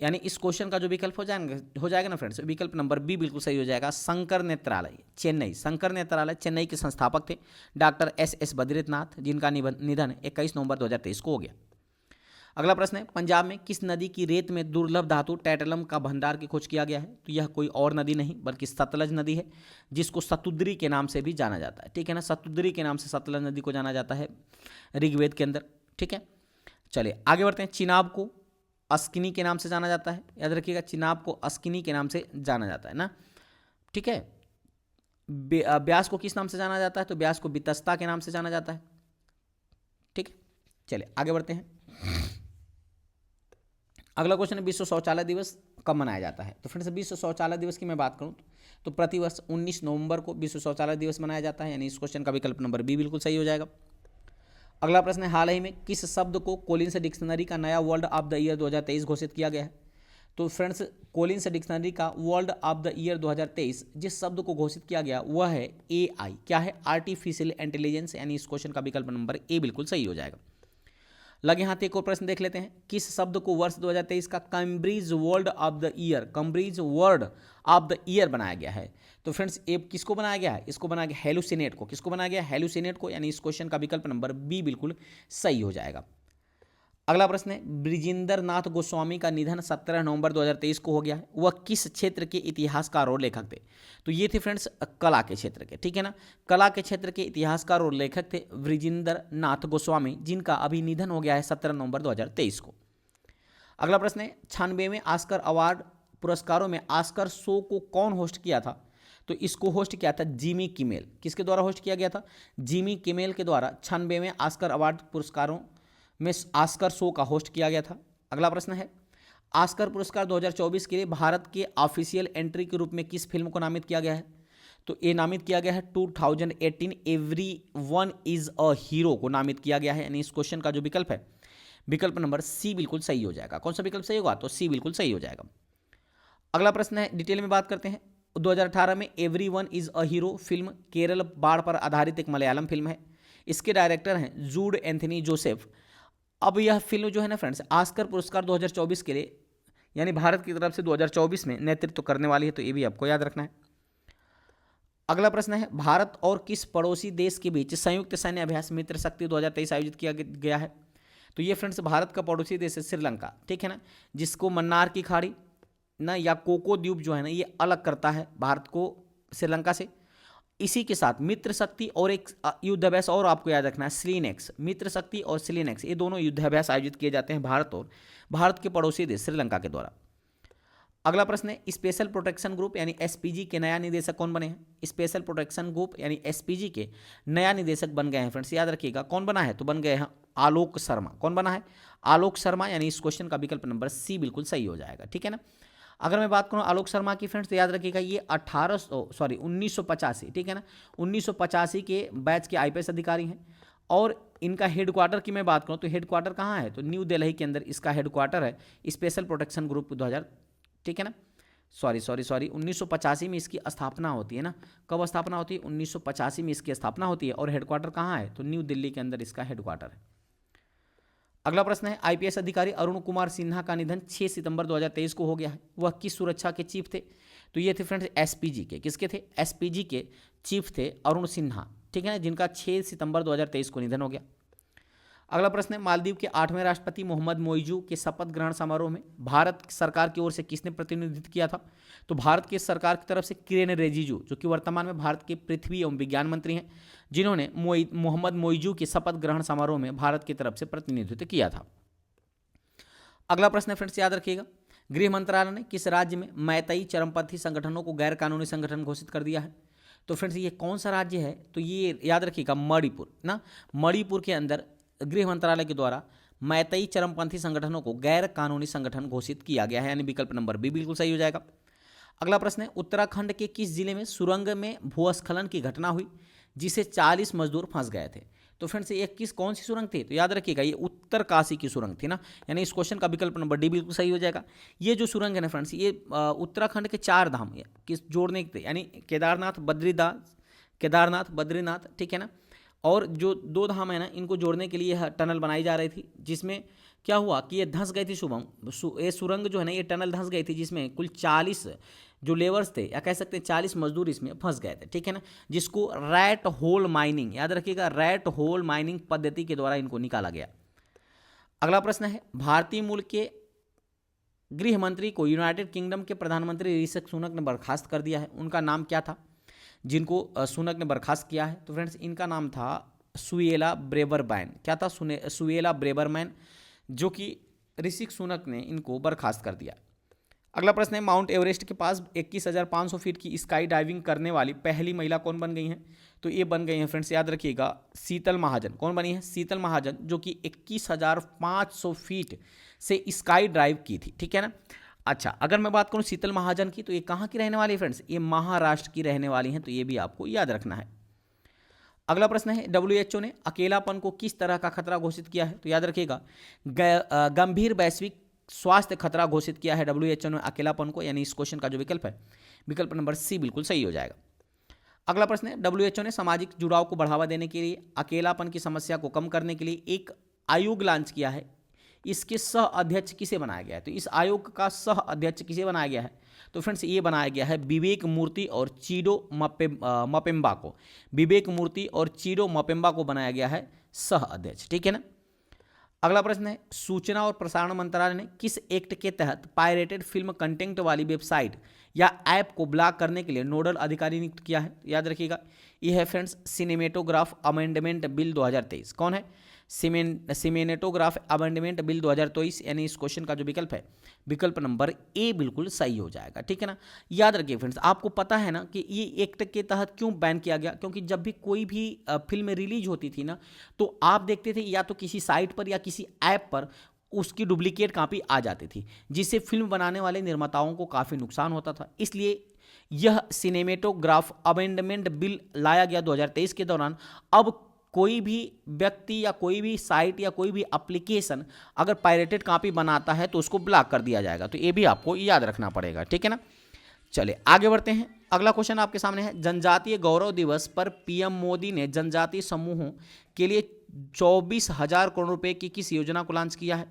यानी इस क्वेश्चन का जो विकल्प हो जाएगा ना फ्रेंड्स, विकल्प नंबर बी बिल्कुल सही हो जाएगा। शंकर नेत्रालय चेन्नई, शंकर नेत्रालय चेन्नई के संस्थापक थे डॉक्टर एस बद्रीनाथ, जिनका निधन 21 नवंबर 2023 को हो गया। अगला प्रश्न है, पंजाब में किस नदी की रेत में दुर्लभ धातु टैटलम का भंडार की खोज किया गया है? तो यह कोई और नदी नहीं बल्कि सतलज नदी है, जिसको सतुद्री के नाम से भी जाना जाता है। ठीक है ना, सतुद्री के नाम से सतलज नदी को जाना जाता है ऋग्वेद के अंदर। ठीक है, चलिए आगे बढ़ते हैं। चिनाब को अस्किनी के नाम से जाना जाता है, याद रखिएगा, चिनाब को अस्किनी के नाम से जाना जाता है ना। ठीक है, ब्यास को किस नाम से जाना जाता है? तो ब्यास को बितस्ता के नाम से जाना जाता है। ठीक है, चलिए आगे बढ़ते हैं। अगला क्वेश्चन है, विश्व शौचालय दिवस कब मनाया जाता है? तो फ्रेंड्स विश्व शौचालय दिवस की मैं बात करूं तो प्रतिवर्ष 19 नवंबर को विश्व शौचालय दिवस मनाया जाता है। यानी इस क्वेश्चन का विकल्प नंबर बी बिल्कुल सही हो जाएगा। अगला प्रश्न है, हाल ही में किस शब्द को कोलिन्स डिक्शनरी का नया वर्ल्ड ऑफ द ईयर 2023 घोषित किया गया है? तो फ्रेंड्स कोलिन्स डिक्शनरी का वर्ल्ड ऑफ द ईयर 2023 जिस शब्द को घोषित किया गया वह है AI। क्या है? Artificial intelligence. यानी इस क्वेश्चन का विकल्प नंबर ए बिल्कुल सही हो जाएगा। लगे हाथ एक और प्रश्न देख लेते हैं, किस शब्द को वर्ष 2023 का Cambridge world of the year बनाया गया है? तो फ्रेंड्स ये किसको बनाया गया है? इसको बनाया गया हेलुसिनेट को। किसको बनाया गया? हेलुसिनेट को। यानी इस क्वेश्चन का विकल्प नंबर बी बिल्कुल सही हो जाएगा। अगला प्रश्न है, ब्रिजेंद्र नाथ गोस्वामी का निधन 17 नवंबर 2023 को हो गया है। वह किस क्षेत्र के इतिहासकार और लेखक थे? तो ये थे फ्रेंड्स कला के क्षेत्र के। ठीक है ना, कला के क्षेत्र के इतिहासकार और लेखक थे ब्रिजेंद्र नाथ गोस्वामी, जिनका अभी निधन हो गया है 17 नवंबर 2023 को। अगला प्रश्न है, 96वें ऑस्कर अवार्ड पुरस्कारों में ऑस्कर शो को कौन होस्ट किया था? तो इसको होस्ट किया था जिमी किमेल। किसके द्वारा होस्ट किया गया था? जिमी किमेल के द्वारा 96वें ऑस्कर अवार्ड पुरस्कारों में ऑस्कर शो का होस्ट किया गया था। अगला प्रश्न है, ऑस्कर पुरस्कार 2024 के लिए भारत के ऑफिशियल एंट्री के रूप में किस फिल्म को नामित किया गया है? तो ये नामित किया गया है 2018 एवरीवन इज अ हीरो को नामित किया गया है। यानी इस क्वेश्चन का जो विकल्प है, विकल्प नंबर सी बिल्कुल सही हो जाएगा। कौन सा विकल्प सही होगा? तो सी बिल्कुल सही हो जाएगा। अगला प्रश्न है, डिटेल में बात करते हैं। 2018 में everyone is a hero film Kerala बाढ़ पर आधारित एक मलयालम फिल्म है। इसके डायरेक्टर हैं जूड एंथनी जोसेफ। अब यह फिल्म जो है ना फ्रेंड्स, ऑस्कर पुरस्कार 2024 के लिए यानी भारत की तरफ से 2024 में नेतृत्व करने वाली है, तो ये भी आपको याद रखना है। अगला प्रश्न है, भारत और किस पड़ोसी देश के बीच संयुक्त सैन्य अभ्यास मित्र शक्ति 2023 आयोजित किया गया है? तो ये फ्रेंड्स भारत का पड़ोसी देश है श्रीलंका, ठीक है ना, जिसको मन्नार की खाड़ी ना या कोको द्वीप जो है ना, ये अलग करता है भारत को श्रीलंका से। इसी के साथ मित्र शक्ति और एक युद्धाभ्यास और आपको याद रखना है, स्लीनेक्स। मित्र शक्ति और स्लीनेक्स ये दोनों युद्धाभ्यास आयोजित किए जाते हैं भारत के पड़ोसी देश श्रीलंका के द्वारा। अगला प्रश्न है, स्पेशल प्रोटेक्शन ग्रुप यानी एसपीजी के नया निदेशक कौन बने हैं? स्पेशल प्रोटेक्शन ग्रुप यानी एसपीजी के नया निदेशक बन गए हैं फ्रेंड्स, याद रखिएगा कौन बना है, तो बन गए हैं आलोक शर्मा। कौन बना है? आलोक शर्मा, यानी इस क्वेश्चन का विकल्प नंबर सी बिल्कुल सही हो जाएगा, ठीक है ना। अगर मैं बात करूं आलोक शर्मा की फ्रेंड्स, तो याद रखिएगा ये 1985, ठीक है ना, 1985 के बैच के आईपीएस अधिकारी हैं। और इनका हेडक्वार्टर की मैं बात करूं तो हेडक्वार्टर कहाँ है, तो न्यू दिल्ली के अंदर इसका हेडक्वार्टर है, स्पेशल प्रोटेक्शन ग्रुप 2000, ठीक है ना, सॉरी 1985 में इसकी स्थापना होती है ना। कब स्थापना होती है? 1985 में इसकी स्थापना होती है। और हेडक्वार्टर कहाँ है, तो न्यू दिल्ली के अंदर इसका हेडक्वार्टर है। अगला प्रश्न है, आईपीएस अधिकारी अरुण कुमार सिन्हा का निधन 6 सितंबर 2023 को हो गया है। वह किस सुरक्षा के चीफ थे? तो ये थे फ्रेंड्स एसपीजी के। किसके थे? एसपीजी के चीफ थे अरुण सिन्हा, ठीक है ना, जिनका 6 सितंबर 2023 को निधन हो गया। अगला प्रश्न है, मालदीव के 8वें राष्ट्रपति मोहम्मद मोइजू के शपथ ग्रहण समारोह में भारत सरकार की ओर से किसने प्रतिनिधित्व किया था? तो भारत की सरकार की तरफ से किरेन रिजिजू, जो कि वर्तमान में भारत के पृथ्वी एवं विज्ञान मंत्री हैं, जिन्होंने मोहम्मद मोइजू के शपथ ग्रहण समारोह में भारत की तरफ से प्रतिनिधित्व किया था। अगला प्रश्न है फ्रेंड्स, याद रखिएगा, गृह मंत्रालय ने किस राज्य में मैतेई चरमपंथी संगठनों को गैर कानूनी संगठन घोषित कर दिया है? तो फ्रेंड्स ये कौन सा राज्य है? तो ये याद रखिएगा मणिपुर ना। मणिपुर के अंदर गृह मंत्रालय के द्वारा मैतेई चरमपंथी संगठनों को गैर कानूनी संगठन घोषित किया गया है, यानी विकल्प नंबर बी बिल्कुल सही हो जाएगा। अगला प्रश्न है, उत्तराखंड के किस जिले में सुरंग में भूस्खलन की घटना हुई जिसे 40 मजदूर फंस गए थे? तो फ्रेंड्स ये कौन सी सुरंग थी? तो याद रखिएगा ये उत्तरकाशी की सुरंग थी ना, यानी इस क्वेश्चन का विकल्प नंबर डी बिल्कुल सही हो जाएगा। ये जो सुरंग है ना फ्रेंड्स, ये उत्तराखंड के 4 धाम किस जोड़ने के, यानी केदारनाथ बद्रीनाथ, ठीक है ना, और जो 2 धाम है ना, इनको जोड़ने के लिए यह टनल बनाई जा रही थी, जिसमें क्या हुआ कि ये धंस गई थी ये सुरंग जो है ना, ये टनल धंस गई थी, जिसमें कुल 40 जो लेबर्स थे या कह सकते हैं 40 मजदूर इसमें फंस गए थे, ठीक है ना, जिसको रैट होल माइनिंग, याद रखिएगा रैट होल माइनिंग पद्धति के द्वारा इनको निकाला गया। अगला प्रश्न है, भारतीय मूल के गृह मंत्री को यूनाइटेड किंगडम के प्रधानमंत्री ऋषि सुनक ने बर्खास्त कर दिया है, उनका नाम क्या था जिनको सुनक ने बर्खास्त किया है? तो फ्रेंड्स इनका नाम था सुएला ब्रेबरमैन। क्या था? सुएला ब्रेबरमैन, जो कि ऋषि सुनक ने इनको बर्खास्त कर दिया। अगला प्रश्न है, माउंट एवरेस्ट के पास 21,500 फीट की स्काई डाइविंग करने वाली पहली महिला कौन बन गई हैं? तो ये बन गई हैं फ्रेंड्स, याद रखिएगा शीतल महाजन। कौन बनी है? शीतल महाजन, जो कि 21,500 फीट से स्काई ड्राइव की थी, ठीक है ना। अच्छा, अगर मैं बात करूं शीतल महाजन की, तो ये कहाँ की रहने वाली है फ्रेंड्स? ये महाराष्ट्र की रहने वाली हैं, तो ये भी आपको याद रखना है। अगला प्रश्न है, WHO ने अकेलापन को किस तरह का खतरा घोषित किया है? तो याद रखिएगा गंभीर वैश्विक स्वास्थ्य खतरा घोषित किया है WHO ने अकेलापन को, यानी इस क्वेश्चन का जो विकल्प है, विकल्प नंबर सी बिल्कुल सही हो जाएगा। अगला प्रश्न है, WHO ने सामाजिक जुड़ाव को बढ़ावा देने के लिए, अकेलापन की समस्या को कम करने के लिए एक आयोग लॉन्च किया है। इसके सह अध्यक्ष किसे बनाया गया है? तो इस आयोग का सह अध्यक्ष किसे बनाया गया है? तो फ्रेंड्स ये बनाया गया है विवेक मूर्ति और चीडो मपेम्बा को। विवेक मूर्ति और चीडो मपेम्बा को बनाया गया है सह अध्यक्ष, ठीक है ना। अगला प्रश्न है, सूचना और प्रसारण मंत्रालय ने किस एक्ट के तहत पायरेटेड फिल्म कंटेंट वाली वेबसाइट या ऐप को ब्लॉक करने के लिए नोडल अधिकारी नियुक्त किया है? याद रखिएगा यह है फ्रेंड्स सिनेमेटोग्राफ अमेंडमेंट बिल 2023। कौन है? सिनेमेटोग्राफ अमेंडमेंट बिल 2023, यानी इस क्वेश्चन का जो विकल्प है, विकल्प नंबर ए बिल्कुल सही हो जाएगा, ठीक है ना। याद रखिए फ्रेंड्स, आपको पता है ना कि ये एक्ट के तहत क्यों बैन किया गया? क्योंकि जब भी कोई भी फिल्म रिलीज होती थी ना, तो आप देखते थे या तो किसी साइट पर या किसी ऐप पर उसकी डुप्लीकेट कॉपी आ जाती थी, जिससे फिल्म बनाने वाले निर्माताओं को काफ़ी नुकसान होता था। इसलिए यह सिनेमेटोग्राफ अमेंडमेंट बिल लाया गया 2023 के दौरान। अब कोई भी व्यक्ति या कोई भी साइट या कोई भी एप्लीकेशन अगर पायरेटेड कॉपी बनाता है तो उसको ब्लॉक कर दिया जाएगा, तो ये भी आपको याद रखना पड़ेगा, ठीक है ना। चलिए आगे बढ़ते हैं। अगला क्वेश्चन आपके सामने है, जनजातीय गौरव दिवस पर पीएम मोदी ने जनजातीय समूहों के लिए 24,000 करोड़ रुपए की किस योजना को लॉन्च किया है?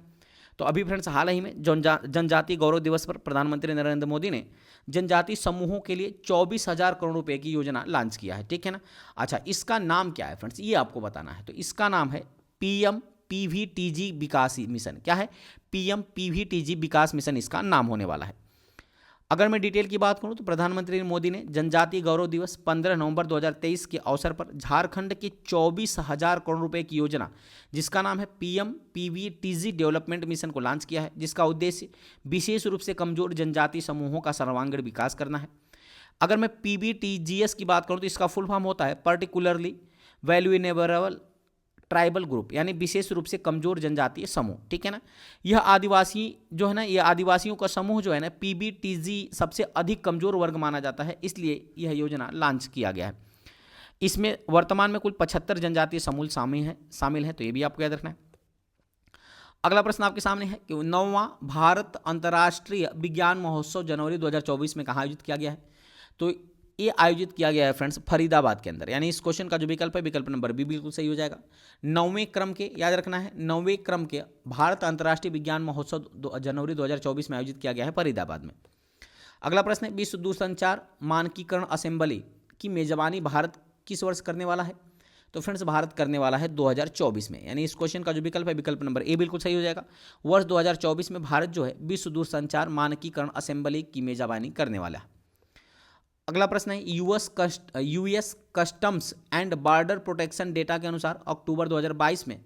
तो अभी फ्रेंड्स हाल ही में जनजातीय गौरव दिवस पर प्रधानमंत्री नरेंद्र मोदी ने जनजातीय समूहों के लिए 24,000 करोड़ रुपए की योजना लॉन्च किया है, ठीक है ना। अच्छा, इसका नाम क्या है फ्रेंड्स, ये आपको बताना है। तो इसका नाम है पीएम पीवीटीजी विकास मिशन। क्या है? पीएम पीवीटीजी विकास मिशन इसका नाम होने वाला है। अगर मैं डिटेल की बात करूं तो प्रधानमंत्री मोदी ने जनजातीय गौरव दिवस 15 नवंबर 2023 के अवसर पर झारखंड की 24,000 करोड़ रुपए की योजना, जिसका नाम है पीएम पीवीटीजी डेवलपमेंट मिशन को लॉन्च किया है, जिसका उद्देश्य विशेष रूप से कमजोर जनजातीय समूहों का सर्वांगीण विकास करना है। अगर मैं पीवीटीजीएस की बात करूं तो इसका फुल फॉर्म होता है पर्टिकुलरली वैल्यूएबल ट्राइबल ग्रुप, यानी विशेष रूप से कमजोर जनजातीय समूह, ठीक है ना। यह आदिवासी जो है ना, यह आदिवासियों का समूह जो है ना, पीबीटीजी सबसे अधिक कमजोर वर्ग माना जाता है, इसलिए यह योजना लॉन्च किया गया है। इसमें वर्तमान में कुल 75 जनजातीय समूह शामिल है, तो ये भी आपको याद रखना है। अगला प्रश्न आपके सामने है कि 9वां भारत अंतर्राष्ट्रीय विज्ञान महोत्सव जनवरी 2024 में कहाँ आयोजित किया गया है? तो ये आयोजित किया गया है फ्रेंड्स फरीदाबाद के अंदर, यानी इस क्वेश्चन का जो विकल्प है, विकल्प नंबर बी बिल्कुल सही हो जाएगा। 9वें क्रम के, याद रखना है, 9वें क्रम के भारत अंतर्राष्ट्रीय विज्ञान महोत्सव जनवरी 2024 में आयोजित किया गया है फरीदाबाद में। अगला प्रश्न है, विश्व दूरसंचार मानकीकरण असेंबली की मेजबानी भारत किस वर्ष करने वाला है? तो फ्रेंड्स भारत करने वाला है 2024 में, यानी इस क्वेश्चन का जो विकल्प है, विकल्प नंबर ए बिल्कुल सही हो जाएगा। वर्ष 2024 में भारत जो है विश्व दूरसंचार मानकीकरण असेंबली की मेजबानी करने वाला है। अगला प्रश्न है, US customs and border protection data के अनुसार अक्टूबर 2022 में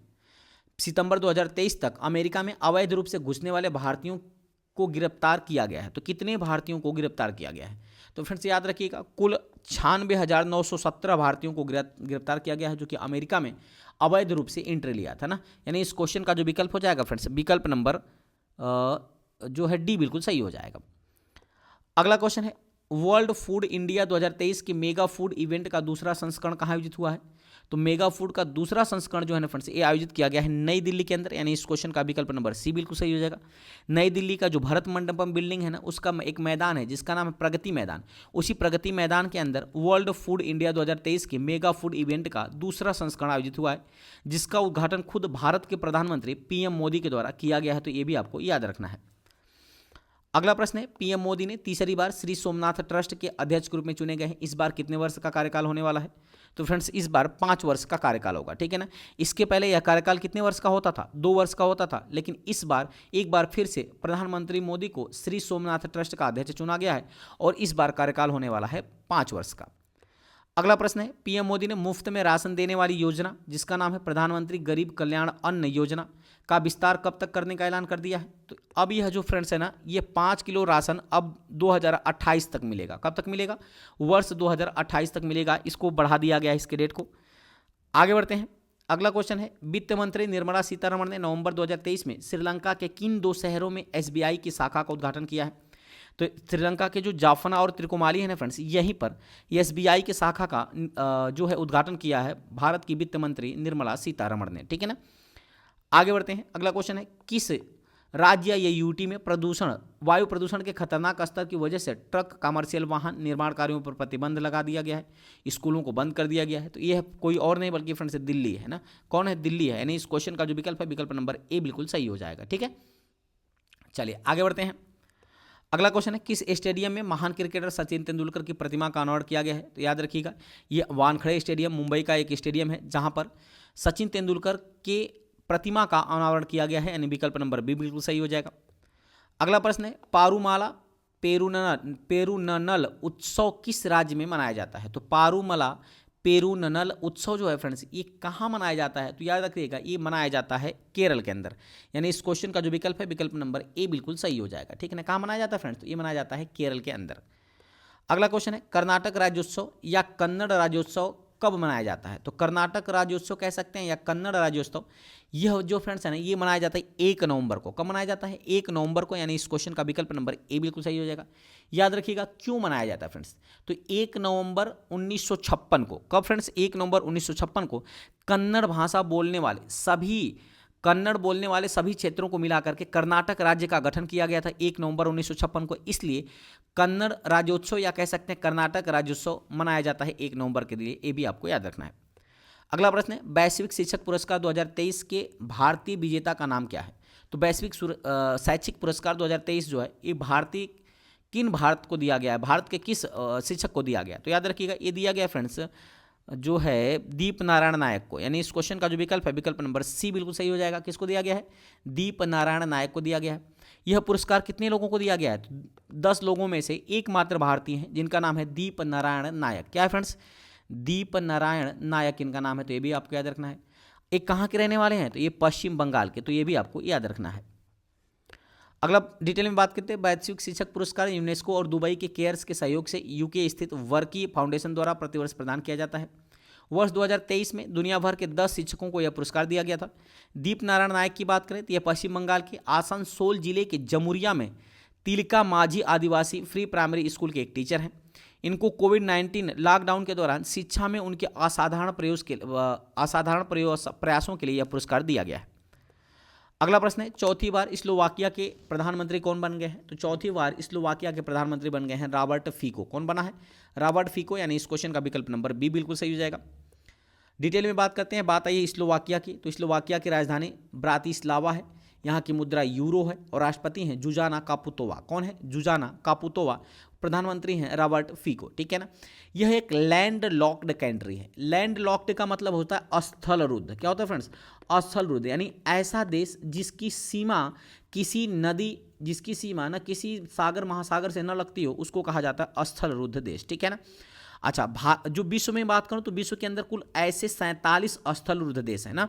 सितंबर 2023 तक अमेरिका में अवैध रूप से घुसने वाले भारतीयों को गिरफ्तार किया गया है। तो कितने भारतीयों को गिरफ्तार किया गया है? तो फ्रेंड्स याद रखिएगा, कुल 96,917 भारतीयों को गिरफ्तार किया गया है, जो कि अमेरिका में अवैध रूप से एंट्री लिया था ना। यानी इस क्वेश्चन का जो विकल्प हो जाएगा फ्रेंड्स, विकल्प नंबर जो है डी बिल्कुल सही हो जाएगा। अगला क्वेश्चन है, वर्ल्ड फूड इंडिया 2023 के मेगा फूड इवेंट का दूसरा संस्करण कहाँ आयोजित हुआ है? तो मेगा फूड का दूसरा संस्करण जो है ना फ्रेंड्स, ये आयोजित किया गया है नई दिल्ली के अंदर, यानी इस क्वेश्चन का विकल्प नंबर सी बिल्कुल सही हो जाएगा। नई दिल्ली का जो भरत मंडपम बिल्डिंग है ना, उसका एक मैदान है जिसका नाम है प्रगति मैदान। उसी प्रगति मैदान के अंदर वर्ल्ड फूड इंडिया 2023 के मेगा फूड इवेंट का दूसरा संस्करण आयोजित हुआ है, जिसका उद्घाटन खुद भारत के प्रधानमंत्री पीएम मोदी के द्वारा किया गया है। तो ये भी आपको याद रखना है। अगला प्रश्न है, पीएम मोदी ने तीसरी बार श्री सोमनाथ ट्रस्ट के अध्यक्ष के रूप में चुने गए हैं। इस बार कितने वर्ष का कार्यकाल होने वाला है? तो फ्रेंड्स इस बार 5 वर्ष का कार्यकाल होगा, ठीक है ना। इसके पहले यह कार्यकाल कितने वर्ष का होता था? 2 वर्ष का होता था, लेकिन इस बार एक बार फिर से प्रधानमंत्री मोदी को श्री सोमनाथ ट्रस्ट का अध्यक्ष चुना गया है और इस बार कार्यकाल होने वाला है 5 वर्ष का। अगला प्रश्न है, पीएम मोदी ने मुफ्त में राशन देने वाली योजना जिसका नाम है प्रधानमंत्री गरीब कल्याण अन्न योजना का विस्तार कब तक करने का ऐलान कर दिया है? तो अब यह जो फ्रेंड्स है ना, ये 5 किलो राशन अब 2028 तक मिलेगा। कब तक मिलेगा? वर्ष 2028 तक मिलेगा। इसको बढ़ा दिया गया है, इसके डेट को। आगे बढ़ते हैं। अगला क्वेश्चन है, वित्त मंत्री निर्मला सीतारमण ने नवंबर 2023 में श्रीलंका के किन 2 शहरों में एसबीआई की शाखा का उद्घाटन किया है? तो श्रीलंका के जो जाफना और त्रिकोमाली है ना फ्रेंड्स, यहीं पर एसबीआई की शाखा का जो है उद्घाटन किया है भारत की वित्त मंत्री निर्मला सीतारमण ने, ठीक है ना। आगे बढ़ते हैं। अगला क्वेश्चन है, किस राज्य या यूटी में वायु प्रदूषण के खतरनाक स्तर की वजह से ट्रक, कमर्शियल वाहन निर्माण कार्यों पर प्रतिबंध लगा दिया गया है, स्कूलों को बंद कर दिया गया है? तो यह कोई और नहीं बल्कि फ्रेंड्स दिल्ली है ना। कौन है? दिल्ली है। यानी इस क्वेश्चन का जो विकल्प है, विकल्प नंबर ए बिल्कुल सही हो जाएगा, ठीक है। चलिए आगे बढ़ते हैं। अगला क्वेश्चन है, किस स्टेडियम में महान क्रिकेटर सचिन तेंदुलकर की प्रतिमा का अनावरण किया गया है? तो याद रखिएगा, ये वानखेड़े स्टेडियम मुंबई का एक स्टेडियम है जहां पर सचिन तेंदुलकर के प्रतिमा का अनावरण किया गया है, यानी विकल्प नंबर बी बिल्कुल सही हो जाएगा। अगला प्रश्न है, पारूमाला पेरूननल उत्सव किस राज्य में मनाया जाता है? तो पारूमला पेरूननल उत्सव जो है फ्रेंड्स, ये कहाँ मनाया जाता है? तो याद रखिएगा, ये मनाया जाता है केरल के अंदर। यानी इस क्वेश्चन का जो विकल्प है, विकल्प नंबर ए बिल्कुल सही हो जाएगा, ठीक है ना। कहाँ मनाया जाता है फ्रेंड्स? तो ये मनाया जाता है केरल के अंदर। अगला क्वेश्चन है, कर्नाटक राज्योत्सव या कन्नड़ राज्योत्सव कब मनाया जाता है? तो कर्नाटक राज्योत्सव कह सकते हैं या कन्नड़ राज्योत्सव, यह जो फ्रेंड्स है ना, ये मनाया जाता है 1 नवंबर को। कब मनाया जाता है? 1 नवंबर को। यानी इस क्वेश्चन का विकल्प नंबर ए बिल्कुल सही हो जाएगा। याद रखिएगा, क्यों मनाया जाता है फ्रेंड्स? तो 1 नवंबर 1956 को, कब फ्रेंड्स? 1 नवंबर 1956 को कन्नड़ भाषा बोलने वाले सभी कन्नड़ बोलने वाले सभी क्षेत्रों को मिलाकर के कर्नाटक राज्य का गठन किया गया था 1 नवंबर 1956 को। इसलिए कन्नड़ राज्योत्सव या कह सकते हैं कर्नाटक राज्योत्सव मनाया जाता है 1 नवंबर के लिए, ये भी आपको याद रखना है। अगला प्रश्न है, वैश्विक शिक्षक पुरस्कार 2023 के भारतीय विजेता का नाम क्या है? तो वैश्विक शैक्षिक पुरस्कार 2023 जो है ये भारत को दिया गया है, भारत के किस शिक्षक को दिया गया? तो याद रखिएगा ये दिया गया फ्रेंड्स जो है दीप नारायण नायक को, यानी इस क्वेश्चन का जो विकल्प है विकल्प नंबर सी बिल्कुल सही हो जाएगा। किसको दिया गया है? दीप नारायण नायक को दिया गया है। यह पुरस्कार कितने लोगों को दिया गया है? तो 10 लोगों में से एकमात्र भारतीय हैं जिनका नाम है दीप नारायण नायक। क्या है फ्रेंड्स? दीप नारायण नायक इनका नाम है, तो ये भी आपको याद रखना है। एक कहाँ के रहने वाले हैं? तो ये पश्चिम बंगाल के, तो ये भी आपको याद रखना है। अगला डिटेल में बात करते हैं, वैश्विक शिक्षक पुरस्कार यूनेस्को और दुबई के केयर्स के सहयोग से यूके स्थित वर्की फाउंडेशन द्वारा प्रतिवर्ष प्रदान किया जाता है। वर्ष 2023 में दुनिया भर के 10 शिक्षकों को यह पुरस्कार दिया गया था। दीप नारायण नायक की बात करें तो यह पश्चिम बंगाल के आसनसोल जिले के जमुरिया में तिलका माझी आदिवासी फ्री प्राइमरी स्कूल के एक टीचर हैं। इनको कोविड-19 लॉकडाउन के दौरान शिक्षा में उनके असाधारण प्रयासों के लिए यह पुरस्कार दिया गया है। अगला प्रश्न है, चौथी बार स्लोवाकिया के प्रधानमंत्री कौन बन गए हैं? तो चौथी बार स्लोवाकिया के प्रधानमंत्री बन गए हैं रॉबर्ट फीको। कौन बना है? रॉबर्ट फीको, यानी इस क्वेश्चन का विकल्प नंबर बी बिल्कुल सही हो जाएगा। डिटेल में बात करते हैं, बात आई स्लोवाकिया की, तो स्लोवाकिया की राजधानी ब्रातिस्लावा है, यहाँ की मुद्रा यूरो है और राष्ट्रपति हैं जुजाना कापुतोवा। कौन है? जुजाना कापुतोवा। प्रधानमंत्री हैं रॉबर्ट फीको, ठीक है ना। यह एक लैंड लॉक्ड कंट्री है। लैंड लॉक्ड का मतलब होता है स्थल रुद्ध। क्या होता है फ्रेंड्स? स्थल रुद्ध, यानी ऐसा देश जिसकी सीमा किसी नदी, जिसकी सीमा ना किसी सागर महासागर से न लगती हो, उसको कहा जाता है स्थल रुद्ध देश, ठीक है ना। अच्छा, जो विश्व में बात करूं तो विश्व के अंदर कुल ऐसे 47 स्थल रुद्ध देश है ना,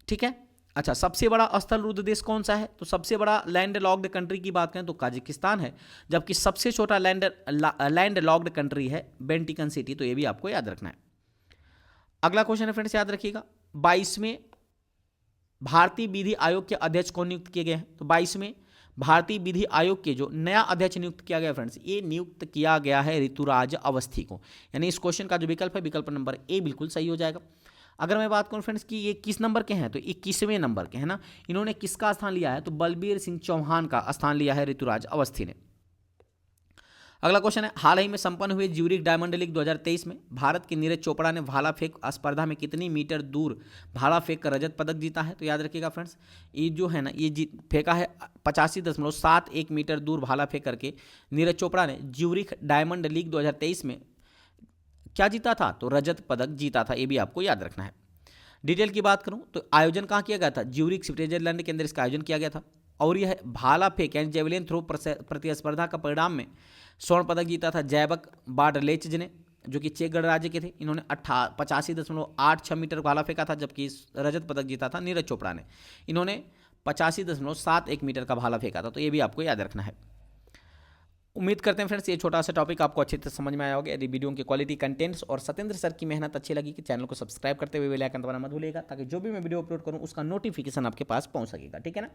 ठीक है। अच्छा, सबसे बड़ा स्थल रुद्ध देश कौन सा है? तो सबसे बड़ा लैंड लॉक्ड कंट्री की बात करें तो काजाकिस्तान है, जबकि सबसे छोटा लैंड लॉक्ड कंट्री है वेटिकन सिटी। तो ये भी आपको याद रखना है। अगला क्वेश्चन है फ्रेंड्स, याद रखिएगा, 22वें भारतीय विधि आयोग के अध्यक्ष कौन नियुक्त किए गए हैं? तो 22वें भारतीय विधि आयोग के जो नया अध्यक्ष नियुक्त किया गया फ्रेंड्स, ये नियुक्त किया गया है ऋतुराज अवस्थी को, यानी इस क्वेश्चन का जो विकल्प है विकल्प नंबर ए बिल्कुल सही हो जाएगा। अगर मैं बात करूं फ्रेंड्स कि ये किस नंबर के हैं, तो 21वें नंबर के हैं ना। इन्होंने किसका स्थान लिया है? तो बलबीर सिंह चौहान का स्थान लिया है ऋतुराज अवस्थी ने। अगला क्वेश्चन है, हाल ही में संपन्न हुए ज्यूरिख डायमंड लीग 2023 में भारत के नीरज चोपड़ा ने भाला फेंक स्पर्धा में कितनी मीटर दूर भाला फेंक कर रजत पदक जीता है? तो याद रखिएगा फ्रेंड्स, ये जो है ना ये फेंका है 85.71 मीटर दूर भाला फेंक करके नीरज चोपड़ा ने ज्यूरिख डायमंड लीग 2023 में क्या जीता था? तो रजत पदक जीता था, ये भी आपको याद रखना है। डिटेल की बात करूं तो आयोजन कहाँ किया गया था? ज्यूरिख स्विट्जरलैंड के अंदर इसका आयोजन किया गया था। और यह भाला फेंक यानी जेवलिन थ्रो प्रतिस्पर्धा का परिणाम में स्वर्ण पदक जीता था जैबक बाडलेच ने, जो कि चेक गणराज्य के थे। इन्होंने 85.86 मीटर भाला फेंका था, जबकि रजत पदक जीता था नीरज चोपड़ा ने। इन्होंने 85.71 मीटर का भाला फेंका था, तो ये भी आपको याद रखना है। उम्मीद करते हैं फ्रेंड्स ये छोटा सा टॉपिक आपको अच्छे से समझ में आया होगा। यदि वीडियो की क्वालिटी, कंटेंट्स और सत्येंद्र सर की मेहनत अच्छी लगी कि चैनल को सब्सक्राइब करते हुए बेल आइकन दबाना मत भूलिएगा, ताकि जो भी मैं वीडियो अपलोड करूं उसका नोटिफिकेशन आपके पास पहुंच सकेगा, ठीक है ना।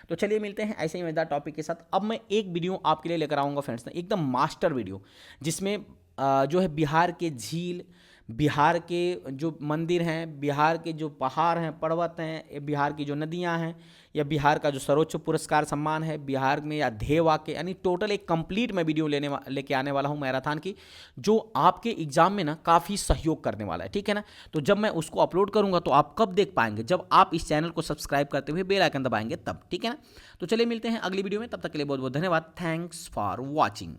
तो चलिए मिलते हैं ऐसे ही मजेदार टॉपिक के साथ। अब मैं एक वीडियो आपके लिए लेकर आऊँगा फ्रेंड्स, एकदम मास्टर वीडियो, जिसमें जो है बिहार के झील, बिहार के जो मंदिर हैं, बिहार के जो पहाड़ हैं, पर्वत हैं, बिहार की जो नदियां हैं, या बिहार का जो सर्वोच्च पुरस्कार सम्मान है बिहार में, या ध्येय वाक्य, यानी टोटल एक कंप्लीट मैं वीडियो लेके आने वाला हूं मैराथन की, जो आपके एग्जाम में ना काफ़ी सहयोग करने वाला है, ठीक है ना। तो जब मैं उसको अपलोड करूंगा तो आप कब देख पाएंगे? जब आप इस चैनल को सब्सक्राइब करते हुए बेल आइकन दबाएंगे तब, ठीक है ना। तो चलिए मिलते हैं अगली वीडियो में, तब तक के लिए बहुत बहुत धन्यवाद। Thanks for watching.